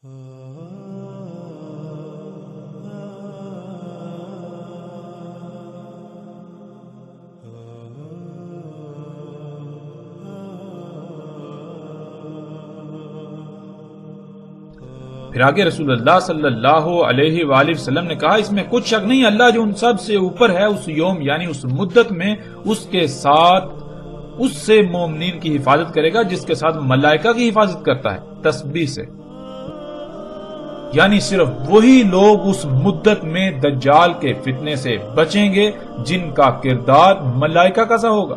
پھر آگے رسول اللہ صلی اللہ علیہ وآلہ وسلم نے کہا اس میں کچھ شک نہیں، اللہ جو ان سب سے اوپر ہے اس یوم یعنی اس مدت میں اس کے ساتھ اس سے مومنین کی حفاظت کرے گا جس کے ساتھ ملائکہ کی حفاظت کرتا ہے تسبیح سے، یعنی صرف وہی لوگ اس مدت میں دجال کے فتنے سے بچیں گے جن کا کردار ملائکہ کا سا ہوگا۔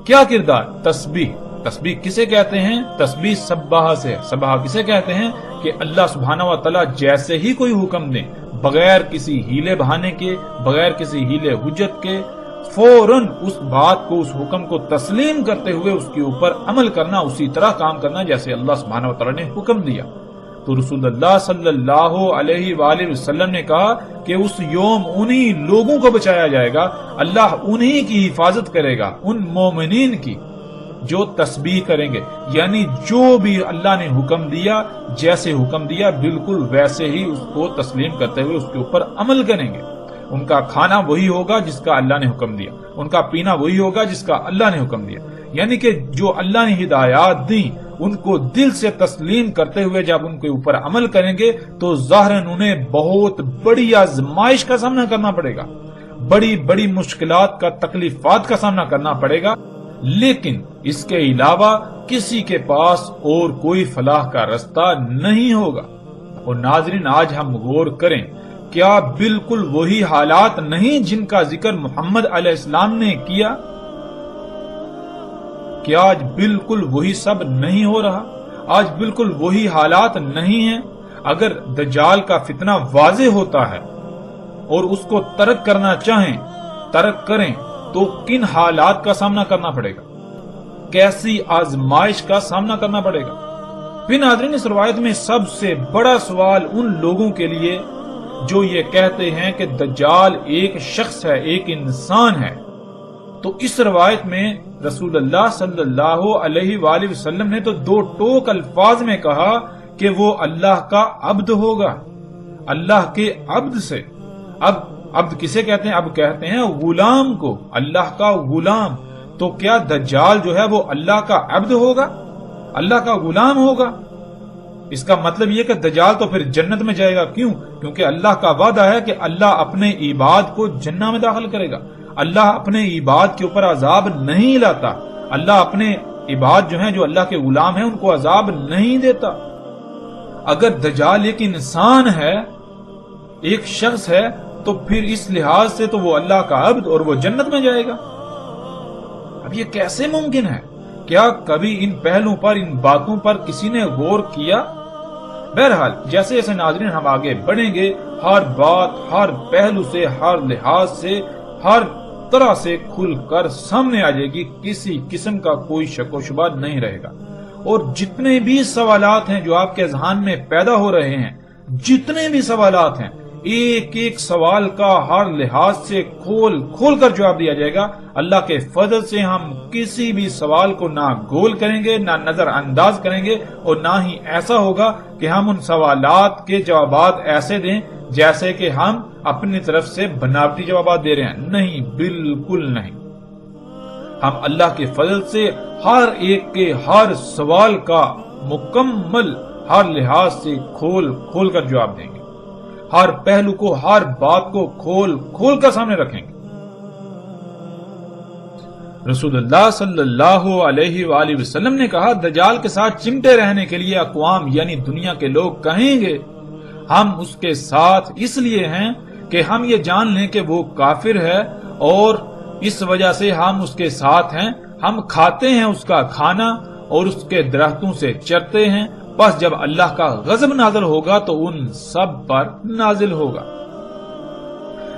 کیا کردار؟ تسبیح۔ تسبیح کسے کہتے ہیں؟ تسبیح سباہ سے۔ سباہ کسے کہتے ہیں؟ کہ اللہ سبحانہ و تعالی جیسے ہی کوئی حکم دیں بغیر کسی ہیلے بہانے کے، بغیر کسی ہیلے حجت کے، فوراً اس بات کو، اس حکم کو تسلیم کرتے ہوئے اس کے اوپر عمل کرنا، اسی طرح کام کرنا جیسے اللہ سبحانہ و تعالی نے حکم دیا۔ تو رسول اللہ صلی اللہ علیہ وآلہ وسلم نے کہا کہ اس یوم انہی لوگوں کو بچایا جائے گا، اللہ انہی کی حفاظت کرے گا، ان مومنین کی جو تسبیح کریں گے، یعنی جو بھی اللہ نے حکم دیا، جیسے حکم دیا بالکل ویسے ہی اس کو تسلیم کرتے ہوئے اس کے اوپر عمل کریں گے۔ ان کا کھانا وہی ہوگا جس کا اللہ نے حکم دیا، ان کا پینا وہی ہوگا جس کا اللہ نے حکم دیا، یعنی کہ جو اللہ نے ہدایات دی ان کو دل سے تسلیم کرتے ہوئے جب ان کے اوپر عمل کریں گے تو ظاہراً انہیں بہت بڑی آزمائش کا سامنا کرنا پڑے گا، بڑی بڑی مشکلات کا، تکلیفات کا سامنا کرنا پڑے گا، لیکن اس کے علاوہ کسی کے پاس اور کوئی فلاح کا رستہ نہیں ہوگا۔ اور ناظرین آج ہم غور کریں، کیا بالکل وہی حالات نہیں جن کا ذکر محمد علیہ السلام نے کیا؟ کیا آج بالکل وہی سب نہیں ہو رہا؟ آج بالکل وہی حالات نہیں ہیں؟ اگر دجال کا فتنہ واضح ہوتا ہے اور اس کو ترک کرنا چاہیں، ترک کریں تو کن حالات کا سامنا کرنا پڑے گا، کیسی آزمائش کا سامنا کرنا پڑے گا۔ پھر ناظرین اس روایت میں سب سے بڑا سوال ان لوگوں کے لیے جو یہ کہتے ہیں کہ دجال ایک شخص ہے، ایک انسان ہے، تو اس روایت میں رسول اللہ صلی اللہ علیہ وآلہ وسلم نے تو دو ٹوک الفاظ میں کہا کہ وہ اللہ کا عبد ہوگا، اللہ کے عبد سے۔ اب عبد کسے کہتے ہیں؟ اب کہتے ہیں غلام کو، اللہ کا غلام۔ تو کیا دجال جو ہے وہ اللہ کا عبد ہوگا، اللہ کا غلام ہوگا؟ اس کا مطلب یہ کہ دجال تو پھر جنت میں جائے گا۔ کیوں؟ کیونکہ اللہ کا وعدہ ہے کہ اللہ اپنے عباد کو جنت میں داخل کرے گا، اللہ اپنے عباد کے اوپر عذاب نہیں لاتا، اللہ اپنے عباد جو ہیں، جو اللہ کے غلام ہیں، ان کو عذاب نہیں دیتا۔ اگر دجال ایک انسان ہے، ایک شخص ہے، تو پھر اس لحاظ سے تو وہ اللہ کا عبد اور وہ جنت میں جائے گا۔ اب یہ کیسے ممکن ہے؟ کیا کبھی ان پہلوؤں پر، ان باتوں پر کسی نے غور کیا؟ بہرحال جیسے جیسے ناظرین ہم آگے بڑھیں گے، ہر بات، ہر پہلو سے، ہر لحاظ سے، ہر طرح سے کھل کر سامنے آ جائے گی، کسی قسم کا کوئی شک و شبہ نہیں رہے گا۔ اور جتنے بھی سوالات ہیں جو آپ کے ذہن میں پیدا ہو رہے ہیں، جتنے بھی سوالات ہیں، ایک ایک سوال کا ہر لحاظ سے کھول کھول کر جواب دیا جائے گا۔ اللہ کے فضل سے ہم کسی بھی سوال کو نہ گول کریں گے، نہ نظر انداز کریں گے، اور نہ ہی ایسا ہوگا کہ ہم ان سوالات کے جوابات ایسے دیں جیسے کہ ہم اپنی طرف سے بناوٹی جوابات دے رہے ہیں۔ نہیں، بالکل نہیں۔ ہم اللہ کے فضل سے ہر ایک کے ہر سوال کا مکمل ہر لحاظ سے کھول کھول کر جواب دیں گے، ہر پہلو کو، ہر بات کو کھول کھول کر سامنے رکھیں گے۔ رسول اللہ صلی اللہ علیہ وآلہ وسلم نے کہا دجال کے ساتھ چمٹے رہنے کے لیے اقوام یعنی دنیا کے لوگ کہیں گے ہم اس کے ساتھ اس لیے ہیں کہ ہم یہ جان لیں کہ وہ کافر ہے اور اس وجہ سے ہم اس کے ساتھ ہیں، ہم کھاتے ہیں اس کا کھانا اور اس کے درختوں سے چرتے ہیں، پس جب اللہ کا غضب نازل ہوگا تو ان سب پر نازل ہوگا۔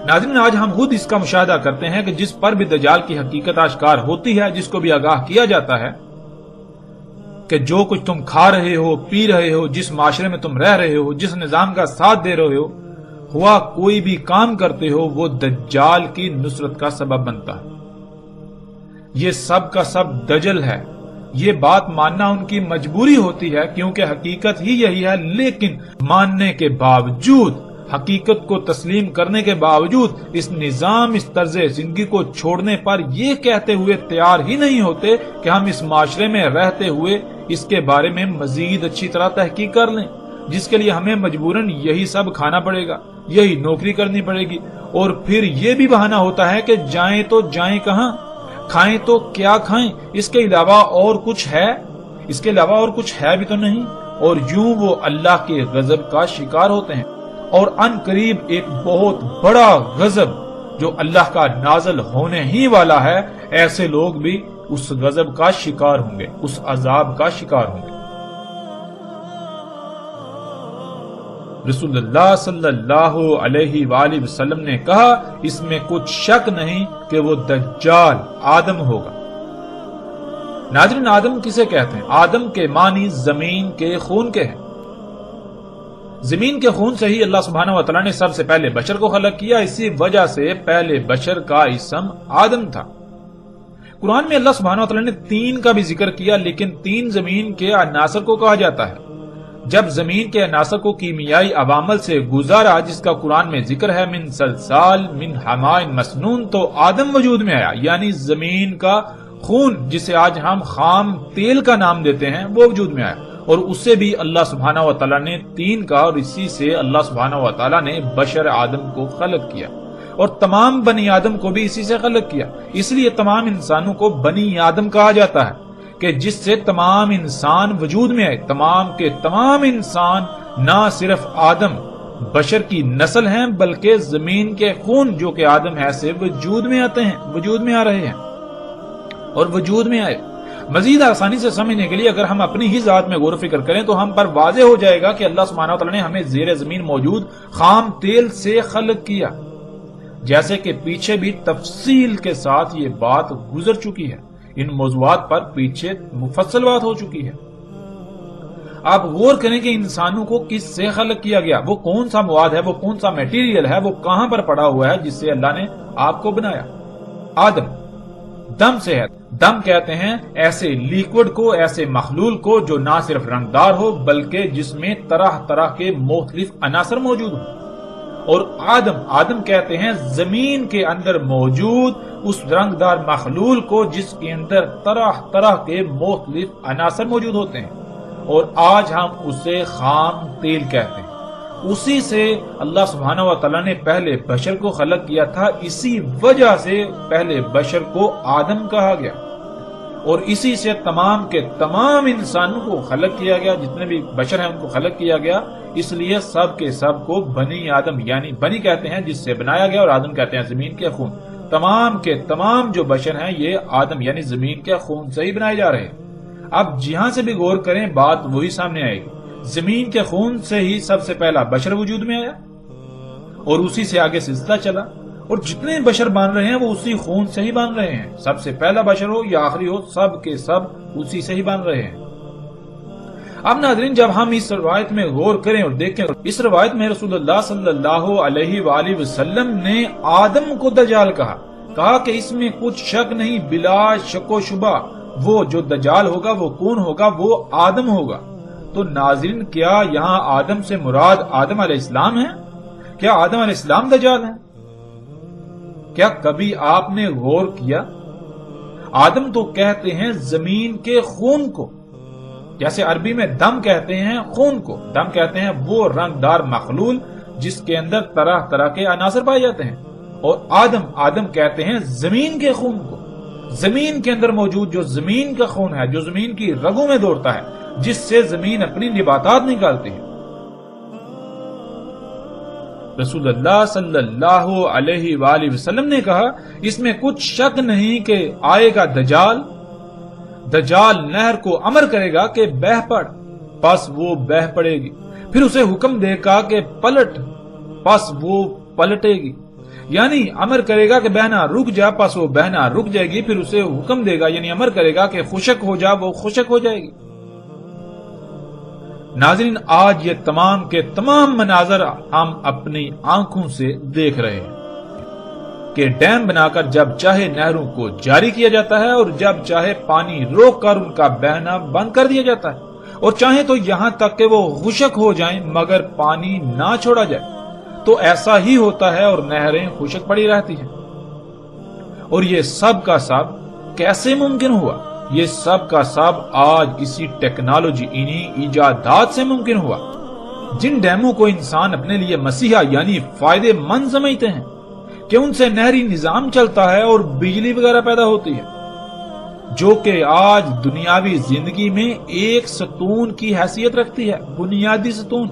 ناظرین آج ہم خود اس کا مشاہدہ کرتے ہیں کہ جس پر بھی دجال کی حقیقت آشکار ہوتی ہے، جس کو بھی آگاہ کیا جاتا ہے کہ جو کچھ تم کھا رہے ہو، پی رہے ہو، جس معاشرے میں تم رہ رہے ہو، جس نظام کا ساتھ دے رہے ہو، ہوا کوئی بھی کام کرتے ہو، وہ دجال کی نصرت کا سبب بنتا ہے۔ یہ سب کا سب دجل ہے، یہ بات ماننا ان کی مجبوری ہوتی ہے کیونکہ حقیقت ہی یہی ہے، لیکن ماننے کے باوجود، حقیقت کو تسلیم کرنے کے باوجود اس نظام، اس طرز زندگی کو چھوڑنے پر یہ کہتے ہوئے تیار ہی نہیں ہوتے کہ ہم اس معاشرے میں رہتے ہوئے اس کے بارے میں مزید اچھی طرح تحقیق کر لیں، جس کے لیے ہمیں مجبوراً یہی سب کھانا پڑے گا، یہی نوکری کرنی پڑے گی، اور پھر یہ بھی بہانہ ہوتا ہے کہ جائیں تو جائیں کہاں، کھائیں تو کیا کھائیں، اس کے علاوہ اور کچھ ہے؟ اس کے علاوہ اور کچھ ہے بھی تو نہیں، اور یوں وہ اللہ کے غضب کا شکار ہوتے ہیں، اور ان قریب ایک بہت بڑا غضب جو اللہ کا نازل ہونے ہی والا ہے، ایسے لوگ بھی اس غضب کا شکار ہوں گے، اس عذاب کا شکار ہوں گے۔ رسول اللہ صلی اللہ علیہ وآلہ وسلم نے کہا، اس میں کچھ شک نہیں کہ وہ دجال آدم ہوگا۔ ناظرین، آدم کسے کہتے ہیں؟ آدم کے معنی زمین کے خون کے ہیں۔ زمین کے خون سے ہی اللہ سبحانہ وتعالی نے سب سے پہلے بشر کو خلق کیا، اسی وجہ سے پہلے بشر کا اسم آدم تھا۔ قرآن میں اللہ سبحانہ وتعالی نے تین کا بھی ذکر کیا، لیکن تین زمین کے عناصر کو کہا جاتا ہے۔ جب زمین کے عناصر کو کیمیائی عوامل سے گزارا، جس کا قرآن میں ذکر ہے، من سلسال من حماء مسنون، تو آدم وجود میں آیا، یعنی زمین کا خون جسے آج ہم خام تیل کا نام دیتے ہیں، وہ وجود میں آیا، اور اسے بھی اللہ سبحانہ وتعالی نے تین کا، اور اسی سے اللہ سبحانہ وتعالی نے بشر آدم کو خلق کیا، اور تمام بنی آدم کو بھی اسی سے خلق کیا۔ اس لیے تمام انسانوں کو بنی آدم کہا جاتا ہے کہ جس سے تمام انسان وجود میں آئے۔ تمام کے تمام انسان نہ صرف آدم بشر کی نسل ہیں، بلکہ زمین کے خون جو کہ آدم ہے سے وجود میں آتے ہیں، وجود میں آ رہے ہیں اور وجود میں آئے۔ مزید آسانی سے سمجھنے کے لیے اگر ہم اپنی ہی ذات میں غور و فکر کریں تو ہم پر واضح ہو جائے گا کہ اللہ سبحانہ وتعالی نے ہمیں زیر زمین موجود خام تیل سے خلق کیا، جیسے کہ پیچھے بھی تفصیل کے ساتھ یہ بات گزر چکی ہے، ان موضوعات پر پیچھے مفصل بات ہو چکی ہے۔ آپ غور کریں کہ انسانوں کو کس سے خلق کیا گیا، وہ کون سا مواد ہے، وہ کون سا میٹیریل ہے، وہ کہاں پر پڑا ہوا ہے جس سے اللہ نے آپ کو بنایا۔ آدم دم سے ہے۔ دم کہتے ہیں ایسے لیکوڈ کو، ایسے مخلول کو جو نہ صرف رنگدار ہو بلکہ جس میں طرح طرح کے مختلف عناصر موجود ہوں۔ اور آدم کہتے ہیں زمین کے اندر موجود اس رنگدار مخلول کو جس کے اندر طرح طرح کے مختلف عناصر موجود ہوتے ہیں، اور آج ہم اسے خام تیل کہتے ہیں۔ اسی سے اللہ سبحانہ وتعالی نے پہلے بشر کو خلق کیا تھا، اسی وجہ سے پہلے بشر کو آدم کہا گیا، اور اسی سے تمام کے تمام انسانوں کو خلق کیا گیا، جتنے بھی بشر ہیں ان کو خلق کیا گیا۔ اس لیے سب کے سب کو بنی آدم، یعنی بنی کہتے ہیں جس سے بنایا گیا، اور آدم کہتے ہیں زمین کے خون۔ تمام کے تمام جو بشر ہیں یہ آدم یعنی زمین کے خون سے ہی بنائے جا رہے ہیں۔ اب جہاں سے بھی غور کریں بات وہی سامنے آئے گی، زمین کے خون سے ہی سب سے پہلا بشر وجود میں آیا، اور اسی سے آگے سلسلہ چلا، اور جتنے بشر بن رہے ہیں وہ اسی خون سے ہی بن رہے ہیں، سب سے پہلا بشر ہو یا آخری ہو، سب کے سب اسی سے ہی بن رہے ہیں۔ اب ناظرین، جب ہم اس روایت میں غور کریں اور دیکھیں، اس روایت میں رسول اللہ صلی اللہ علیہ وآلہ وسلم نے آدم کو دجال کہا کہ اس میں کچھ شک نہیں، بلا شک و شبہ وہ جو دجال ہوگا وہ کون ہوگا؟ وہ آدم ہوگا۔ تو ناظرین، کیا یہاں آدم سے مراد آدم علیہ السلام ہے؟ کیا آدم علیہ السلام دجال ہیں؟ کیا کبھی آپ نے غور کیا؟ آدم تو کہتے ہیں زمین کے خون کو، جیسے عربی میں دم کہتے ہیں خون کو، دم کہتے ہیں وہ رنگدار مخلول جس کے اندر طرح طرح کے عناصر پائے جاتے ہیں، اور آدم کہتے ہیں زمین کے خون کو، زمین کے اندر موجود جو زمین کا خون ہے، جو زمین کی رگوں میں دوڑتا ہے، جس سے زمین اپنی نباتات نکالتی ہے۔ رسول اللہ صلی اللہ علیہ وآلہ وسلم نے کہا اس میں کچھ شک نہیں کہ آئے گا دجال نہر کو امر کرے گا کہ بہہ پڑ، پس وہ بہہ پڑے گی، پھر اسے حکم دے گا کہ پلٹ، پس وہ پلٹے گی، یعنی امر کرے گا کہ بہنا رک جا، پس وہ بہنا رک جائے گی، پھر اسے حکم دے گا یعنی امر کرے گا کہ خشک ہو جا، وہ خشک ہو جائے گی۔ ناظرین، آج یہ تمام کے تمام مناظر ہم اپنی آنکھوں سے دیکھ رہے ہیں۔ کہ ڈیم بنا کر جب چاہے نہروں کو جاری کیا جاتا ہے اور جب چاہے پانی روک کر ان کا بہنا بند کر دیا جاتا ہے، اور چاہے تو یہاں تک کہ وہ خشک ہو جائیں مگر پانی نہ چھوڑا جائے۔ تو ایسا ہی ہوتا ہے اور نہریں خشک پڑی رہتی ہیں۔ اور یہ سب کا سب کیسے ممکن ہوا؟ یہ سب کا سب آج اسی ٹیکنالوجی، انہی ایجادات سے ممکن ہوا۔ جن ڈیموں کو انسان اپنے لیے مسیحا یعنی فائدے مند سمجھتے ہیں کہ ان سے نہری نظام چلتا ہے اور بجلی وغیرہ پیدا ہوتی ہے، جو کہ آج دنیاوی زندگی میں ایک ستون کی حیثیت رکھتی ہے، بنیادی ستون،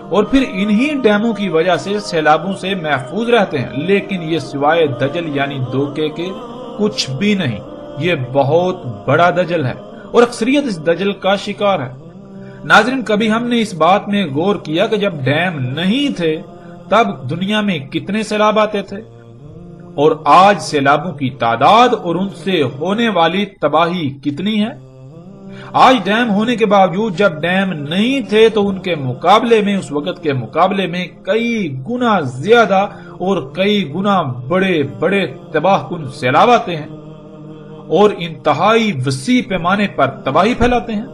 اور پھر انہی ڈیموں کی وجہ سے سیلابوں سے محفوظ رہتے ہیں، لیکن یہ سوائے دجل یعنی دھوکے کے کچھ بھی نہیں۔ یہ بہت بڑا دجل ہے اور اکثریت اس دجل کا شکار ہے۔ ناظرین، کبھی ہم نے اس بات میں غور کیا کہ جب ڈیم نہیں تھے تب دنیا میں کتنے سیلاب آتے تھے، اور آج سیلابوں کی تعداد اور ان سے ہونے والی تباہی کتنی ہے؟ آج ڈیم ہونے کے باوجود جب ڈیم نہیں تھے تو ان کے مقابلے میں، اس وقت کے مقابلے میں کئی گنا زیادہ اور کئی گنا بڑے بڑے تباہ کن سیلاب آتے ہیں اور انتہائی وسیع پیمانے پر تباہی پھیلاتے ہیں،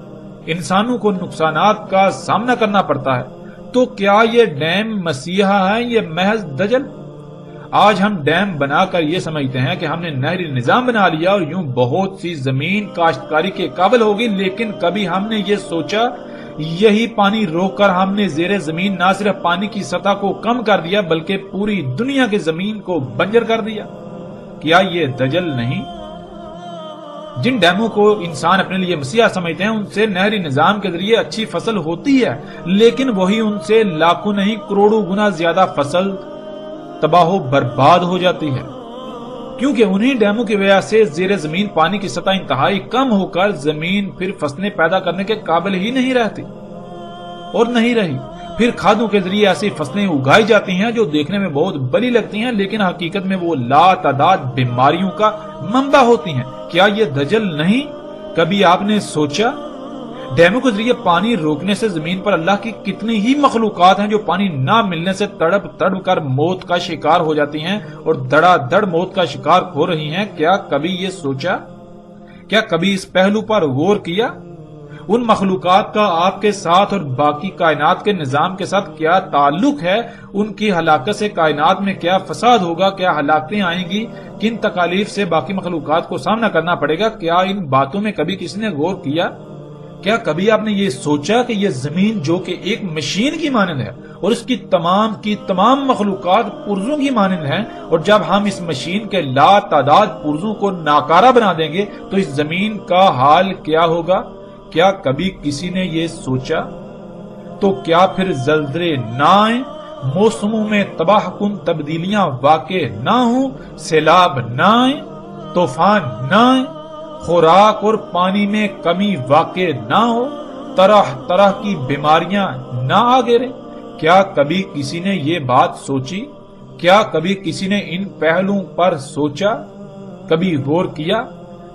انسانوں کو نقصانات کا سامنا کرنا پڑتا ہے۔ تو کیا یہ ڈیم مسیحا ہے، یہ محض دجل؟ آج ہم ڈیم بنا کر یہ سمجھتے ہیں کہ ہم نے نہری نظام بنا لیا اور یوں بہت سی زمین کاشتکاری کے قابل ہوگی، لیکن کبھی ہم نے یہ سوچا یہی پانی روک کر ہم نے زیر زمین نہ صرف پانی کی سطح کو کم کر دیا بلکہ پوری دنیا کی زمین کو بنجر کر دیا؟ کیا یہ دجل نہیں؟ جن ڈیموں کو انسان اپنے لیے مسیحا سمجھتے ہیں ان سے نہری نظام کے ذریعے اچھی فصل ہوتی ہے، لیکن وہی ان سے لاکھوں نہیں کروڑوں گنا زیادہ فصل تباہ و برباد ہو جاتی ہے، کیونکہ انہی ڈیموں کی وجہ سے زیر زمین پانی کی سطح انتہائی کم ہو کر زمین پھر فصلیں پیدا کرنے کے قابل ہی نہیں رہتی اور نہیں رہی۔ پھر کھادوں کے ذریعے ایسی فصلیں اگائی جاتی ہیں جو دیکھنے میں بہت بڑی لگتی ہیں لیکن حقیقت میں وہ لا تعداد بیماریوں کا منبع ہوتی ہیں۔ کیا یہ دجل نہیں؟ کبھی آپ نے سوچا ڈیموں کے ذریعے پانی روکنے سے زمین پر اللہ کی کتنی ہی مخلوقات ہیں جو پانی نہ ملنے سے تڑپ تڑپ کر موت کا شکار ہو جاتی ہیں اور دڑا دڑ موت کا شکار ہو رہی ہیں؟ کیا کبھی یہ سوچا؟ کیا کبھی اس پہلو پر غور کیا؟ ان مخلوقات کا آپ کے ساتھ اور باقی کائنات کے نظام کے ساتھ کیا تعلق ہے؟ ان کی ہلاکت سے کائنات میں کیا فساد ہوگا؟ کیا ہلاکتیں آئیں گی؟ کن تکالیف سے باقی مخلوقات کو سامنا کرنا پڑے گا؟ کیا ان باتوں میں کبھی کسی نے غور کیا؟ کیا کبھی آپ نے یہ سوچا کہ یہ زمین جو کہ ایک مشین کی مانند ہے اور اس کی تمام مخلوقات پرزوں کی مانند ہیں، اور جب ہم اس مشین کے لا تعداد پرزوں کو ناکارہ بنا دیں گے تو اس زمین کا حال کیا ہوگا؟ کیا کبھی کسی نے یہ سوچا؟ تو کیا پھر زلزلے نہ آئیں، موسموں میں تباہ کن تبدیلیاں واقع نہ ہوں، سیلاب نہ آئیں، طوفان نہ آئیں، خوراک اور پانی میں کمی واقع نہ ہو، طرح طرح کی بیماریاں نہ آ گریں؟ کیا کبھی کسی نے یہ بات سوچی؟ کیا کبھی کسی نے ان پہلوؤں پر سوچا؟ کبھی غور کیا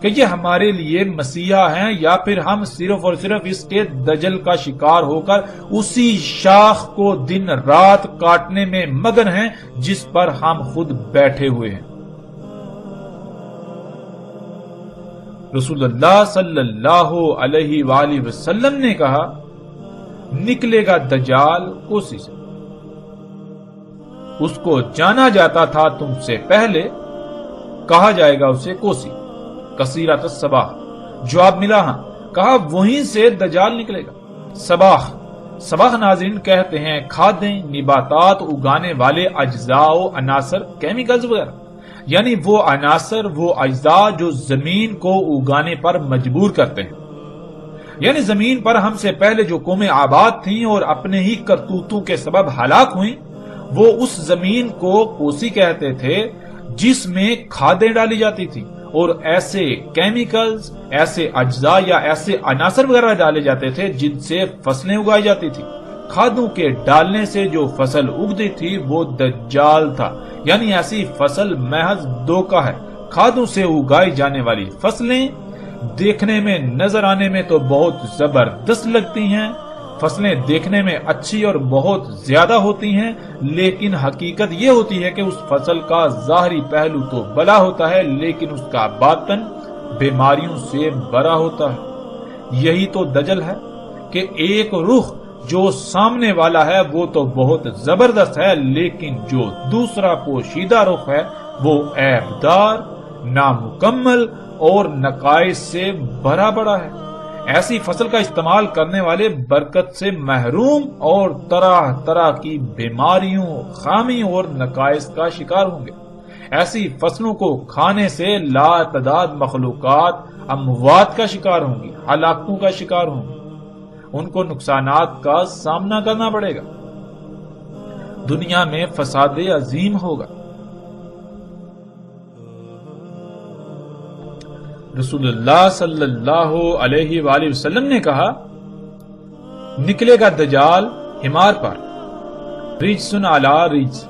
کہ یہ ہمارے لیے مسیحا ہیں یا پھر ہم صرف اور صرف اس کے دجل کا شکار ہو کر اسی شاخ کو دن رات کاٹنے میں مگن ہیں جس پر ہم خود بیٹھے ہوئے ہیں؟ رسول اللہ صلی اللہ علیہ وآلہ وسلم نے کہا، نکلے گا دجال کوسی سے، اس کو جانا جاتا تھا تم سے پہلے، کہا جائے گا اسے کوسی، کثیرۃ الصباح۔ جواب ملا ہاں، کہا وہیں سے دجال نکلے گا۔ صباح ناظرین کہتے ہیں کھادیں، نباتات اگانے والے اجزاء و عناصر، کیمیکلز وغیرہ، یعنی وہ عناصر، وہ اجزاء جو زمین کو اگانے پر مجبور کرتے ہیں۔ یعنی زمین پر ہم سے پہلے جو قومیں آباد تھیں اور اپنے ہی کرتوتوں کے سبب ہلاک ہوئیں، وہ اس زمین کو کوسی کہتے تھے جس میں کھادیں ڈالی جاتی تھی اور ایسے کیمیکلز، ایسے اجزاء یا ایسے عناصر وغیرہ ڈالے جاتے تھے جن سے فصلیں اگائی جاتی تھی۔ کھادوں کے ڈالنے سے جو فصل اگتی تھی وہ دجال تھا، یعنی ایسی فصل محض دھوکہ ہے۔ کھادوں سے اگائی جانے والی فصلیں دیکھنے میں، نظر آنے میں تو بہت زبردست لگتی ہیں، فصلیں دیکھنے میں اچھی اور بہت زیادہ ہوتی ہیں، لیکن حقیقت یہ ہوتی ہے کہ اس فصل کا ظاہری پہلو تو بھلا ہوتا ہے لیکن اس کا باطن بیماریوں سے بھرا ہوتا ہے۔ یہی تو دجل ہے کہ ایک رخ جو سامنے والا ہے وہ تو بہت زبردست ہے، لیکن جو دوسرا پوشیدہ رخ ہے وہ عیبدار، نامکمل اور نقائص سے بھرا پڑا ہے۔ ایسی فصل کا استعمال کرنے والے برکت سے محروم اور طرح طرح کی بیماریوں، خامی اور نقائص کا شکار ہوں گے۔ ایسی فصلوں کو کھانے سے لا تعداد مخلوقات اموات کا شکار ہوں گی، ہلاکتوں کا شکار ہوں گی، ان کو نقصانات کا سامنا کرنا پڑے گا، دنیا میں فساد عظیم ہوگا۔ رسول اللہ صلی اللہ علیہ وآلہ وسلم نے کہا، نکلے گا دجال حمار پر، رجسن علی رجس۔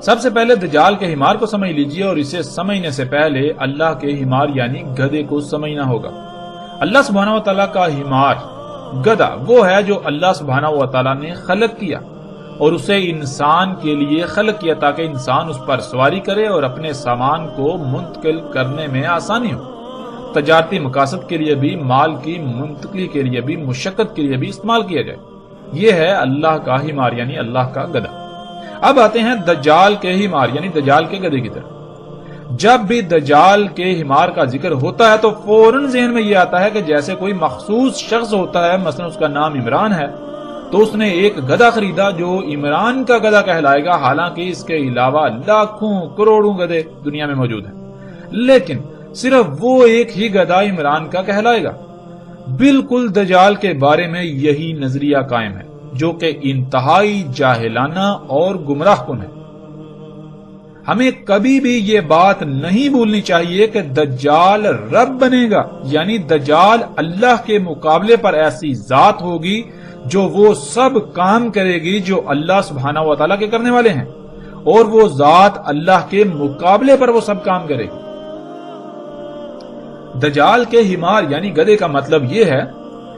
سب سے پہلے دجال کے حمار کو سمجھ لیجئے، اور اسے سمجھنے سے پہلے اللہ کے حمار یعنی گدھے کو سمجھنا ہوگا۔ اللہ سبحانہ وتعالی کا حمار، گدھا، وہ ہے جو اللہ سبحانہ وتعالی نے خلق کیا اور اسے انسان کے لیے خلق کیا تاکہ انسان اس پر سواری کرے اور اپنے سامان کو منتقل کرنے میں آسانی ہو، تجارتی مقاصد کے لیے بھی، مال کی منتقلی کے لیے بھی، مشقت کے لیے بھی استعمال کیا جائے۔ یہ ہے اللہ کا حمار یعنی اللہ کا گدھا۔ اب آتے ہیں دجال کے حمار یعنی دجال کے گدھے کی طرف۔ جب بھی دجال کے حمار کا ذکر ہوتا ہے تو فوراً ذہن میں یہ آتا ہے کہ جیسے کوئی مخصوص شخص ہوتا ہے، مثلا اس کا نام عمران ہے تو اس نے ایک گدھا خریدا جو عمران کا گدھا کہلائے گا، حالانکہ اس کے علاوہ لاکھوں کروڑوں گدھے دنیا میں موجود ہیں، لیکن صرف وہ ایک ہی گدھا عمران کا کہلائے گا۔ بالکل دجال کے بارے میں یہی نظریہ قائم ہے جو کہ انتہائی جاہلانہ اور گمراہ کن ہے۔ ہمیں کبھی بھی یہ بات نہیں بھولنی چاہیے کہ دجال رب بنے گا، یعنی دجال اللہ کے مقابلے پر ایسی ذات ہوگی جو وہ سب کام کرے گی جو اللہ سبحانہ وتعالی کے کرنے والے ہیں، اور وہ ذات اللہ کے مقابلے پر وہ سب کام کرے گی۔ دجال کے حمار یعنی گدھے کا مطلب یہ ہے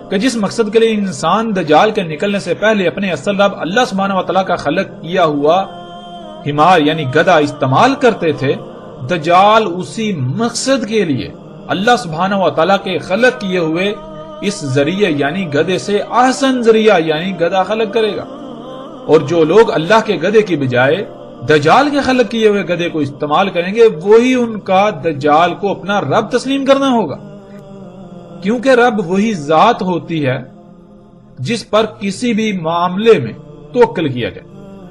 کہ جس مقصد کے لیے انسان دجال کے نکلنے سے پہلے اپنے اصل رب اللہ سبحانہ وتعالی کا خلق کیا ہوا حمار یعنی گدھا استعمال کرتے تھے، دجال اسی مقصد کے لیے اللہ سبحانہ وتعالی کے خلق کیے ہوئے اس ذریعے یعنی گدھے سے احسن ذریعہ یعنی گدھا خلق کرے گا، اور جو لوگ اللہ کے گدھے کی بجائے دجال کے خلق کیے ہوئے گدھے کو استعمال کریں گے، وہی ان کا دجال کو اپنا رب تسلیم کرنا ہوگا، کیونکہ رب وہی ذات ہوتی ہے جس پر کسی بھی معاملے میں توکل کیا جائے،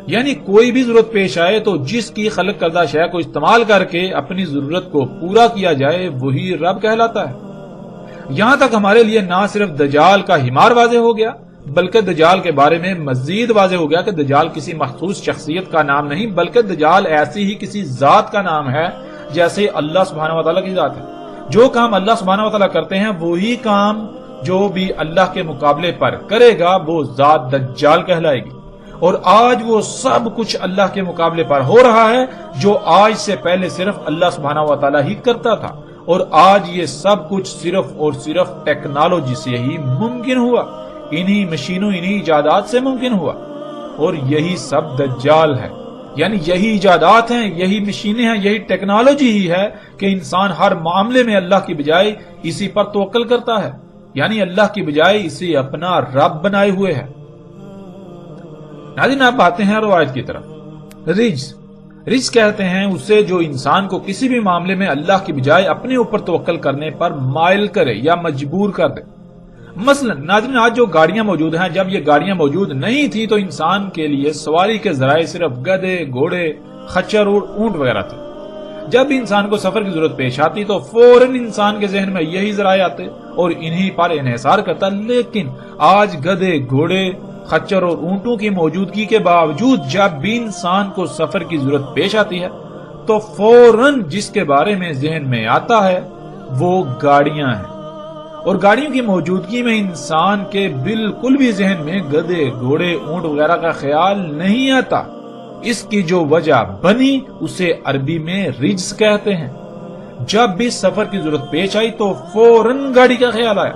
یعنی کوئی بھی ضرورت پیش آئے تو جس کی خلق کردہ شے کو استعمال کر کے اپنی ضرورت کو پورا کیا جائے وہی رب کہلاتا ہے۔ یہاں تک ہمارے لیے نہ صرف دجال کا حمار واضح ہو گیا بلکہ دجال کے بارے میں مزید واضح ہو گیا کہ دجال کسی مخصوص شخصیت کا نام نہیں بلکہ دجال ایسی ہی کسی ذات کا نام ہے جیسے اللہ سبحانہ وتعالی کی ذات ہے۔ جو کام اللہ سبحانہ وتعالی کرتے ہیں وہی کام جو بھی اللہ کے مقابلے پر کرے گا وہ ذات دجال کہلائے گی، اور آج وہ سب کچھ اللہ کے مقابلے پر ہو رہا ہے جو آج سے پہلے صرف اللہ سبحانہ وتعالی ہی کرتا تھا، اور آج یہ سب کچھ صرف اور صرف ٹیکنالوجی سے ہی ممکن ہوا، انہی مشینوں انہی ایجادات سے ممکن ہوا، اور یہی سب دجال ہے، یعنی یہی ایجادات ہیں، یہی مشینیں ہیں، یہی ٹیکنالوجی ہی ہے کہ انسان ہر معاملے میں اللہ کی بجائے اسی پر توکل کرتا ہے، یعنی اللہ کی بجائے اسے اپنا رب بنائے ہوئے ہے۔ ناظرین، آپ آتے ہیں روایت کی طرف۔ رجس کہتے ہیں اسے جو انسان کو کسی بھی معاملے میں اللہ کی بجائے اپنے اوپر توکل کرنے پر مائل کرے یا مجبور کر دے۔ مثلا ناظرین، آج جو گاڑیاں موجود ہیں، جب یہ گاڑیاں موجود نہیں تھی تو انسان کے لیے سواری کے ذرائع صرف گدھے، گھوڑے، خچر اور اونٹ وغیرہ تھے۔ جب بھی انسان کو سفر کی ضرورت پیش آتی تو فوراً انسان کے ذہن میں یہی ذرائع آتے اور انہی پر انحصار کرتا، لیکن آج گدھے، گھوڑے، خچر اور اونٹوں کی موجودگی کے باوجود جب بھی انسان کو سفر کی ضرورت پیش آتی ہے تو فوراً جس کے بارے میں ذہن میں آتا ہے وہ گاڑیاں ہیں، اور گاڑیوں کی موجودگی میں انسان کے بالکل بھی ذہن میں گدھے، گھوڑے، اونٹ وغیرہ کا خیال نہیں آتا۔ اس کی جو وجہ بنی اسے عربی میں رجس کہتے ہیں۔ جب بھی سفر کی ضرورت پیش آئی تو فوراً گاڑی کا خیال آیا،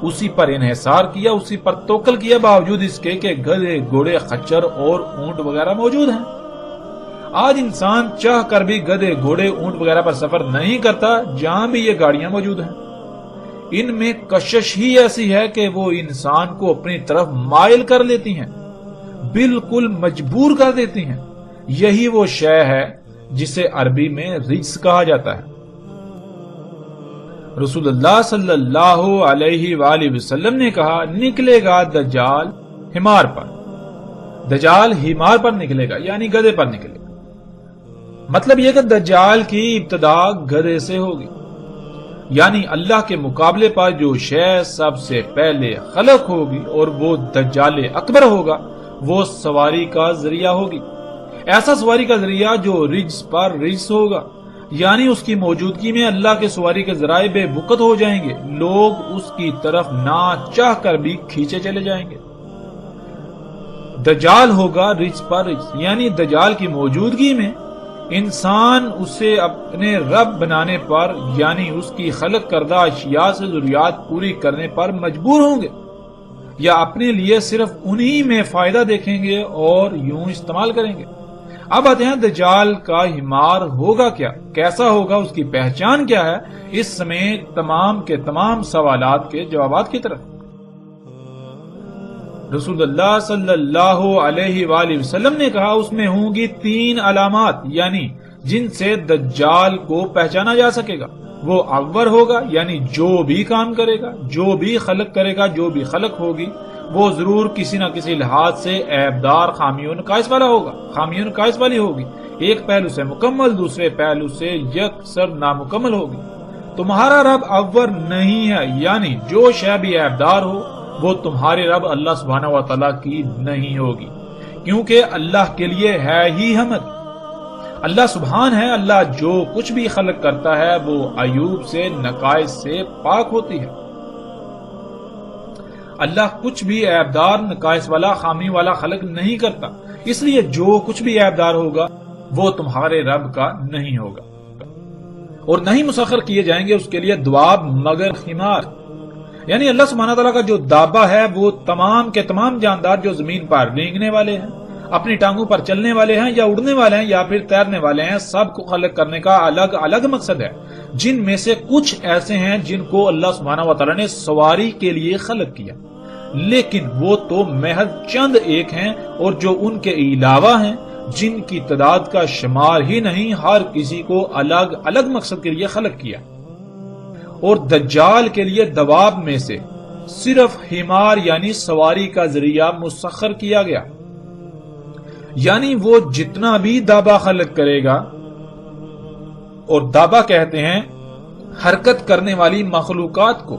اسی پر انحصار کیا، اسی پر توکل کیا، باوجود اس کے کہ گدھے، گھوڑے، خچر اور اونٹ وغیرہ موجود ہیں۔ آج انسان چاہ کر بھی گدھے، گھوڑے، اونٹ وغیرہ پر سفر نہیں کرتا جہاں بھی یہ گاڑیاں موجود ہیں۔ ان میں کشش ہی ایسی ہے کہ وہ انسان کو اپنی طرف مائل کر لیتی ہیں، بالکل مجبور کر دیتی ہیں۔ یہی وہ شے ہے جسے عربی میں رجس کہا جاتا ہے۔ رسول اللہ صلی اللہ علیہ وآلہ وسلم نے کہا، نکلے گا دجال حمار پر۔ دجال حمار پر نکلے گا یعنی گدھے پر نکلے گا۔ مطلب یہ کہ دجال کی ابتدا گدھے سے ہوگی، یعنی اللہ کے مقابلے پر جو شے سب سے پہلے خلق ہوگی اور وہ دجال اکبر ہوگا، وہ سواری کا ذریعہ ہوگی۔ ایسا سواری کا ذریعہ جو رجس پر رجس ہوگا، یعنی اس کی موجودگی میں اللہ کے سواری کے ذرائع بے وقت ہو جائیں گے، لوگ اس کی طرف نہ چاہ کر بھی کھینچے چلے جائیں گے۔ دجال ہوگا رجس پر رجس، یعنی دجال کی موجودگی میں انسان اسے اپنے رب بنانے پر، یعنی اس کی خلق کردہ اشیاء سے ضروریات پوری کرنے پر مجبور ہوں گے، یا اپنے لیے صرف انہی میں فائدہ دیکھیں گے اور یوں استعمال کریں گے۔ اب آتے ہیں دجال کا حمار ہوگا کیا، کیسا ہوگا، اس کی پہچان کیا ہے، اس سمیت تمام کے تمام سوالات کے جوابات کی طرف۔ رسول اللہ صلی اللہ علیہ وآلہ وسلم نے کہا، اس میں ہوں گی 3 علامات، یعنی جن سے دجال کو پہچانا جا سکے گا۔ وہ اول ہوگا، یعنی جو بھی کام کرے گا، جو بھی خلق کرے گا، جو بھی خلق ہوگی، وہ ضرور کسی نہ کسی لحاظ سے عیبدار، خامیوں نقائص والا ہوگا، خامیوں نقائص والی ہوگی۔ ایک پہلو سے مکمل، دوسرے پہلو سے یکسر نامکمل ہوگی۔ تمہارا رب اول نہیں ہے، یعنی جو شے بھی عیبدار ہو وہ تمہارے رب اللہ سبحانہ و تعالیٰ کی نہیں ہوگی، کیونکہ اللہ کے لیے ہے ہی حمد۔ اللہ سبحان ہے، اللہ جو کچھ بھی خلق کرتا ہے وہ عیوب سے، نقائص سے پاک ہوتی ہے۔ اللہ کچھ بھی عیبدار، نقائص والا، خامی والا خلق نہیں کرتا، اس لیے جو کچھ بھی عیبدار ہوگا وہ تمہارے رب کا نہیں ہوگا، اور نہیں مسخر کیے جائیں گے اس کے لیے دواب مگر حمار، یعنی اللہ سبحانہ تعالیٰ کا جو دابہ ہے وہ تمام کے تمام جاندار جو زمین پر رینگنے والے ہیں، اپنی ٹانگوں پر چلنے والے ہیں، یا اڑنے والے ہیں، یا پھر تیرنے والے ہیں، سب کو خلق کرنے کا الگ الگ مقصد ہے، جن میں سے کچھ ایسے ہیں جن کو اللہ سبحانہ و تعالیٰ نے سواری کے لیے خلق کیا، لیکن وہ تو محض چند ایک ہیں، اور جو ان کے علاوہ ہیں جن کی تعداد کا شمار ہی نہیں، ہر کسی کو الگ الگ مقصد کے لیے خلق کیا۔ اور دجال کے لیے دواب میں سے صرف حمار یعنی سواری کا ذریعہ مسخر کیا گیا، یعنی وہ جتنا بھی دابہ خلق کرے گا، اور دابہ کہتے ہیں حرکت کرنے والی مخلوقات کو،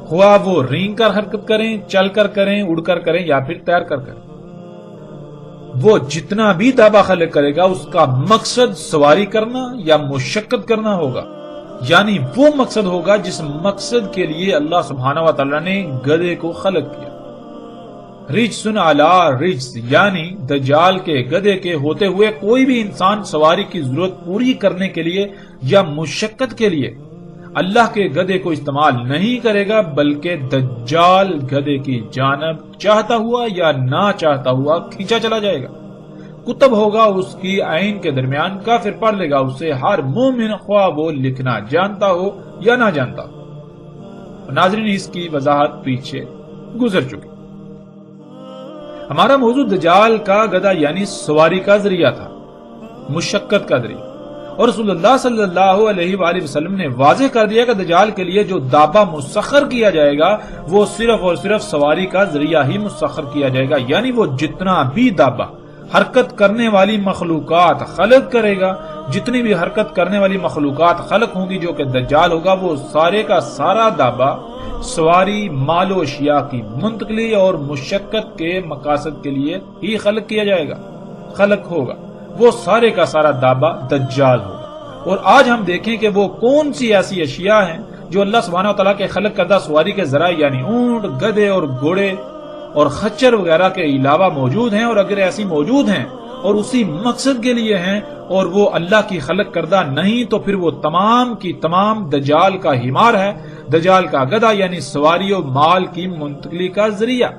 خواہ وہ رینگ کر حرکت کریں، چل کر کریں، اڑ کر کریں، یا پھر تیر کر کریں، وہ جتنا بھی دابہ خلق کرے گا اس کا مقصد سواری کرنا یا مشقت کرنا ہوگا، یعنی وہ مقصد ہوگا جس مقصد کے لیے اللہ سبحانہ و تعالیٰ نے گدھے کو خلق کیا۔ رجسن علی رجس، یعنی دجال کے گدھے کے ہوتے ہوئے کوئی بھی انسان سواری کی ضرورت پوری کرنے کے لیے یا مشقت کے لیے اللہ کے گدھے کو استعمال نہیں کرے گا، بلکہ دجال گدھے کی جانب چاہتا ہوا یا نہ چاہتا ہوا کھینچا چلا جائے گا۔ کتب ہوگا اس کی عین کے درمیان، کافر پڑھ لے گا اسے، ہر مومن خواہ وہ لکھنا جانتا ہو یا نہ جانتا ہو۔ ناظرین، اس کی وضاحت پیچھے گزر چکی۔ ہمارا موضوع دجال کا گدھا یعنی سواری کا ذریعہ تھا، مشقت کا ذریعہ، اور رسول اللہ صلی اللہ علیہ وآلہ وسلم نے واضح کر دیا کہ دجال کے لیے جو دابہ مسخر کیا جائے گا وہ صرف اور صرف سواری کا ذریعہ ہی مسخر کیا جائے گا، یعنی وہ جتنا بھی دابہ حرکت کرنے والی مخلوقات خلق کرے گا، جتنی بھی حرکت کرنے والی مخلوقات خلق ہوں گی جو کہ دجال ہوگا، وہ سارے کا سارا دابہ سواری، مال و اشیاء کی منتقلی اور مشقت کے مقاصد کے لیے ہی خلق کیا جائے گا، خلق ہوگا، وہ سارے کا سارا دابہ دجال ہوگا۔ اور آج ہم دیکھیں کہ وہ کون سی ایسی اشیاء ہیں جو اللہ سبحانہ وتعالیٰ کے خلق کردہ سواری کے ذرائع یعنی اونٹ، گدھے اور گھوڑے اور خچر وغیرہ کے علاوہ موجود ہیں، اور اگر ایسی موجود ہیں اور اسی مقصد کے لیے ہیں اور وہ اللہ کی خلق کردہ نہیں، تو پھر وہ تمام کی تمام دجال کا ہمار ہے، دجال کا گدھا یعنی سواری و مال کی منتقلی کا ذریعہ۔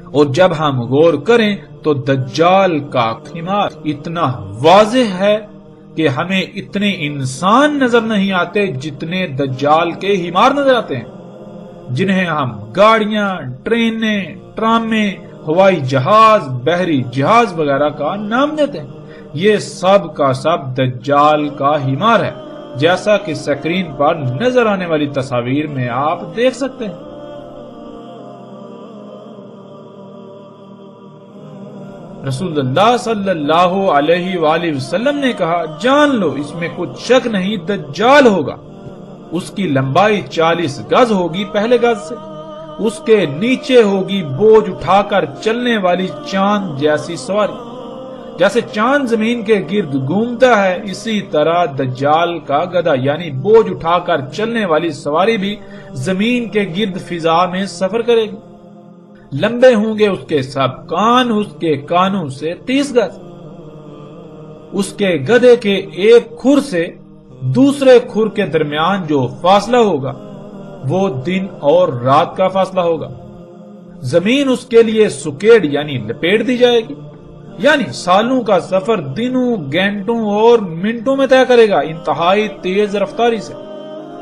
اور جب ہم غور کریں تو دجال کا ہمار اتنا واضح ہے کہ ہمیں اتنے انسان نظر نہیں آتے جتنے دجال کے ہمار نظر آتے ہیں، جنہیں ہم گاڑیاں، ٹرینیں، ٹرامیں، ہوائی جہاز، بحری جہاز وغیرہ کا نام دیتے ہیں۔ یہ سب کا سب دجال کا ہمار ہے، جیسا کہ سکرین پر نظر آنے والی تصاویر میں آپ دیکھ سکتے ہیں۔ رسول اللہ صلی اللہ علیہ وآلہ وسلم نے کہا، جان لو اس میں کچھ شک نہیں، دجال ہوگا۔ اس کی لمبائی 40 گز ہوگی پہلے گز سے، اس کے نیچے ہوگی بوجھ اٹھا کر چلنے والی چاند جیسی سواری۔ جیسے چاند زمین کے گرد گھومتا ہے، اسی طرح دجال کا گدھا یعنی بوجھ اٹھا کر چلنے والی سواری بھی زمین کے گرد فضا میں سفر کرے گی۔ لمبے ہوں گے اس کے سب کان، اس کے کانوں سے 30 گز۔ اس کے گدھے کے ایک کھر سے دوسرے کھر کے درمیان جو فاصلہ ہوگا وہ دن اور رات کا فاصلہ ہوگا۔ زمین اس کے لیے سکیڑ یعنی لپیٹ دی جائے گی، یعنی سالوں کا سفر دنوں، گھنٹوں اور منٹوں میں طے کرے گا، انتہائی تیز رفتاری سے۔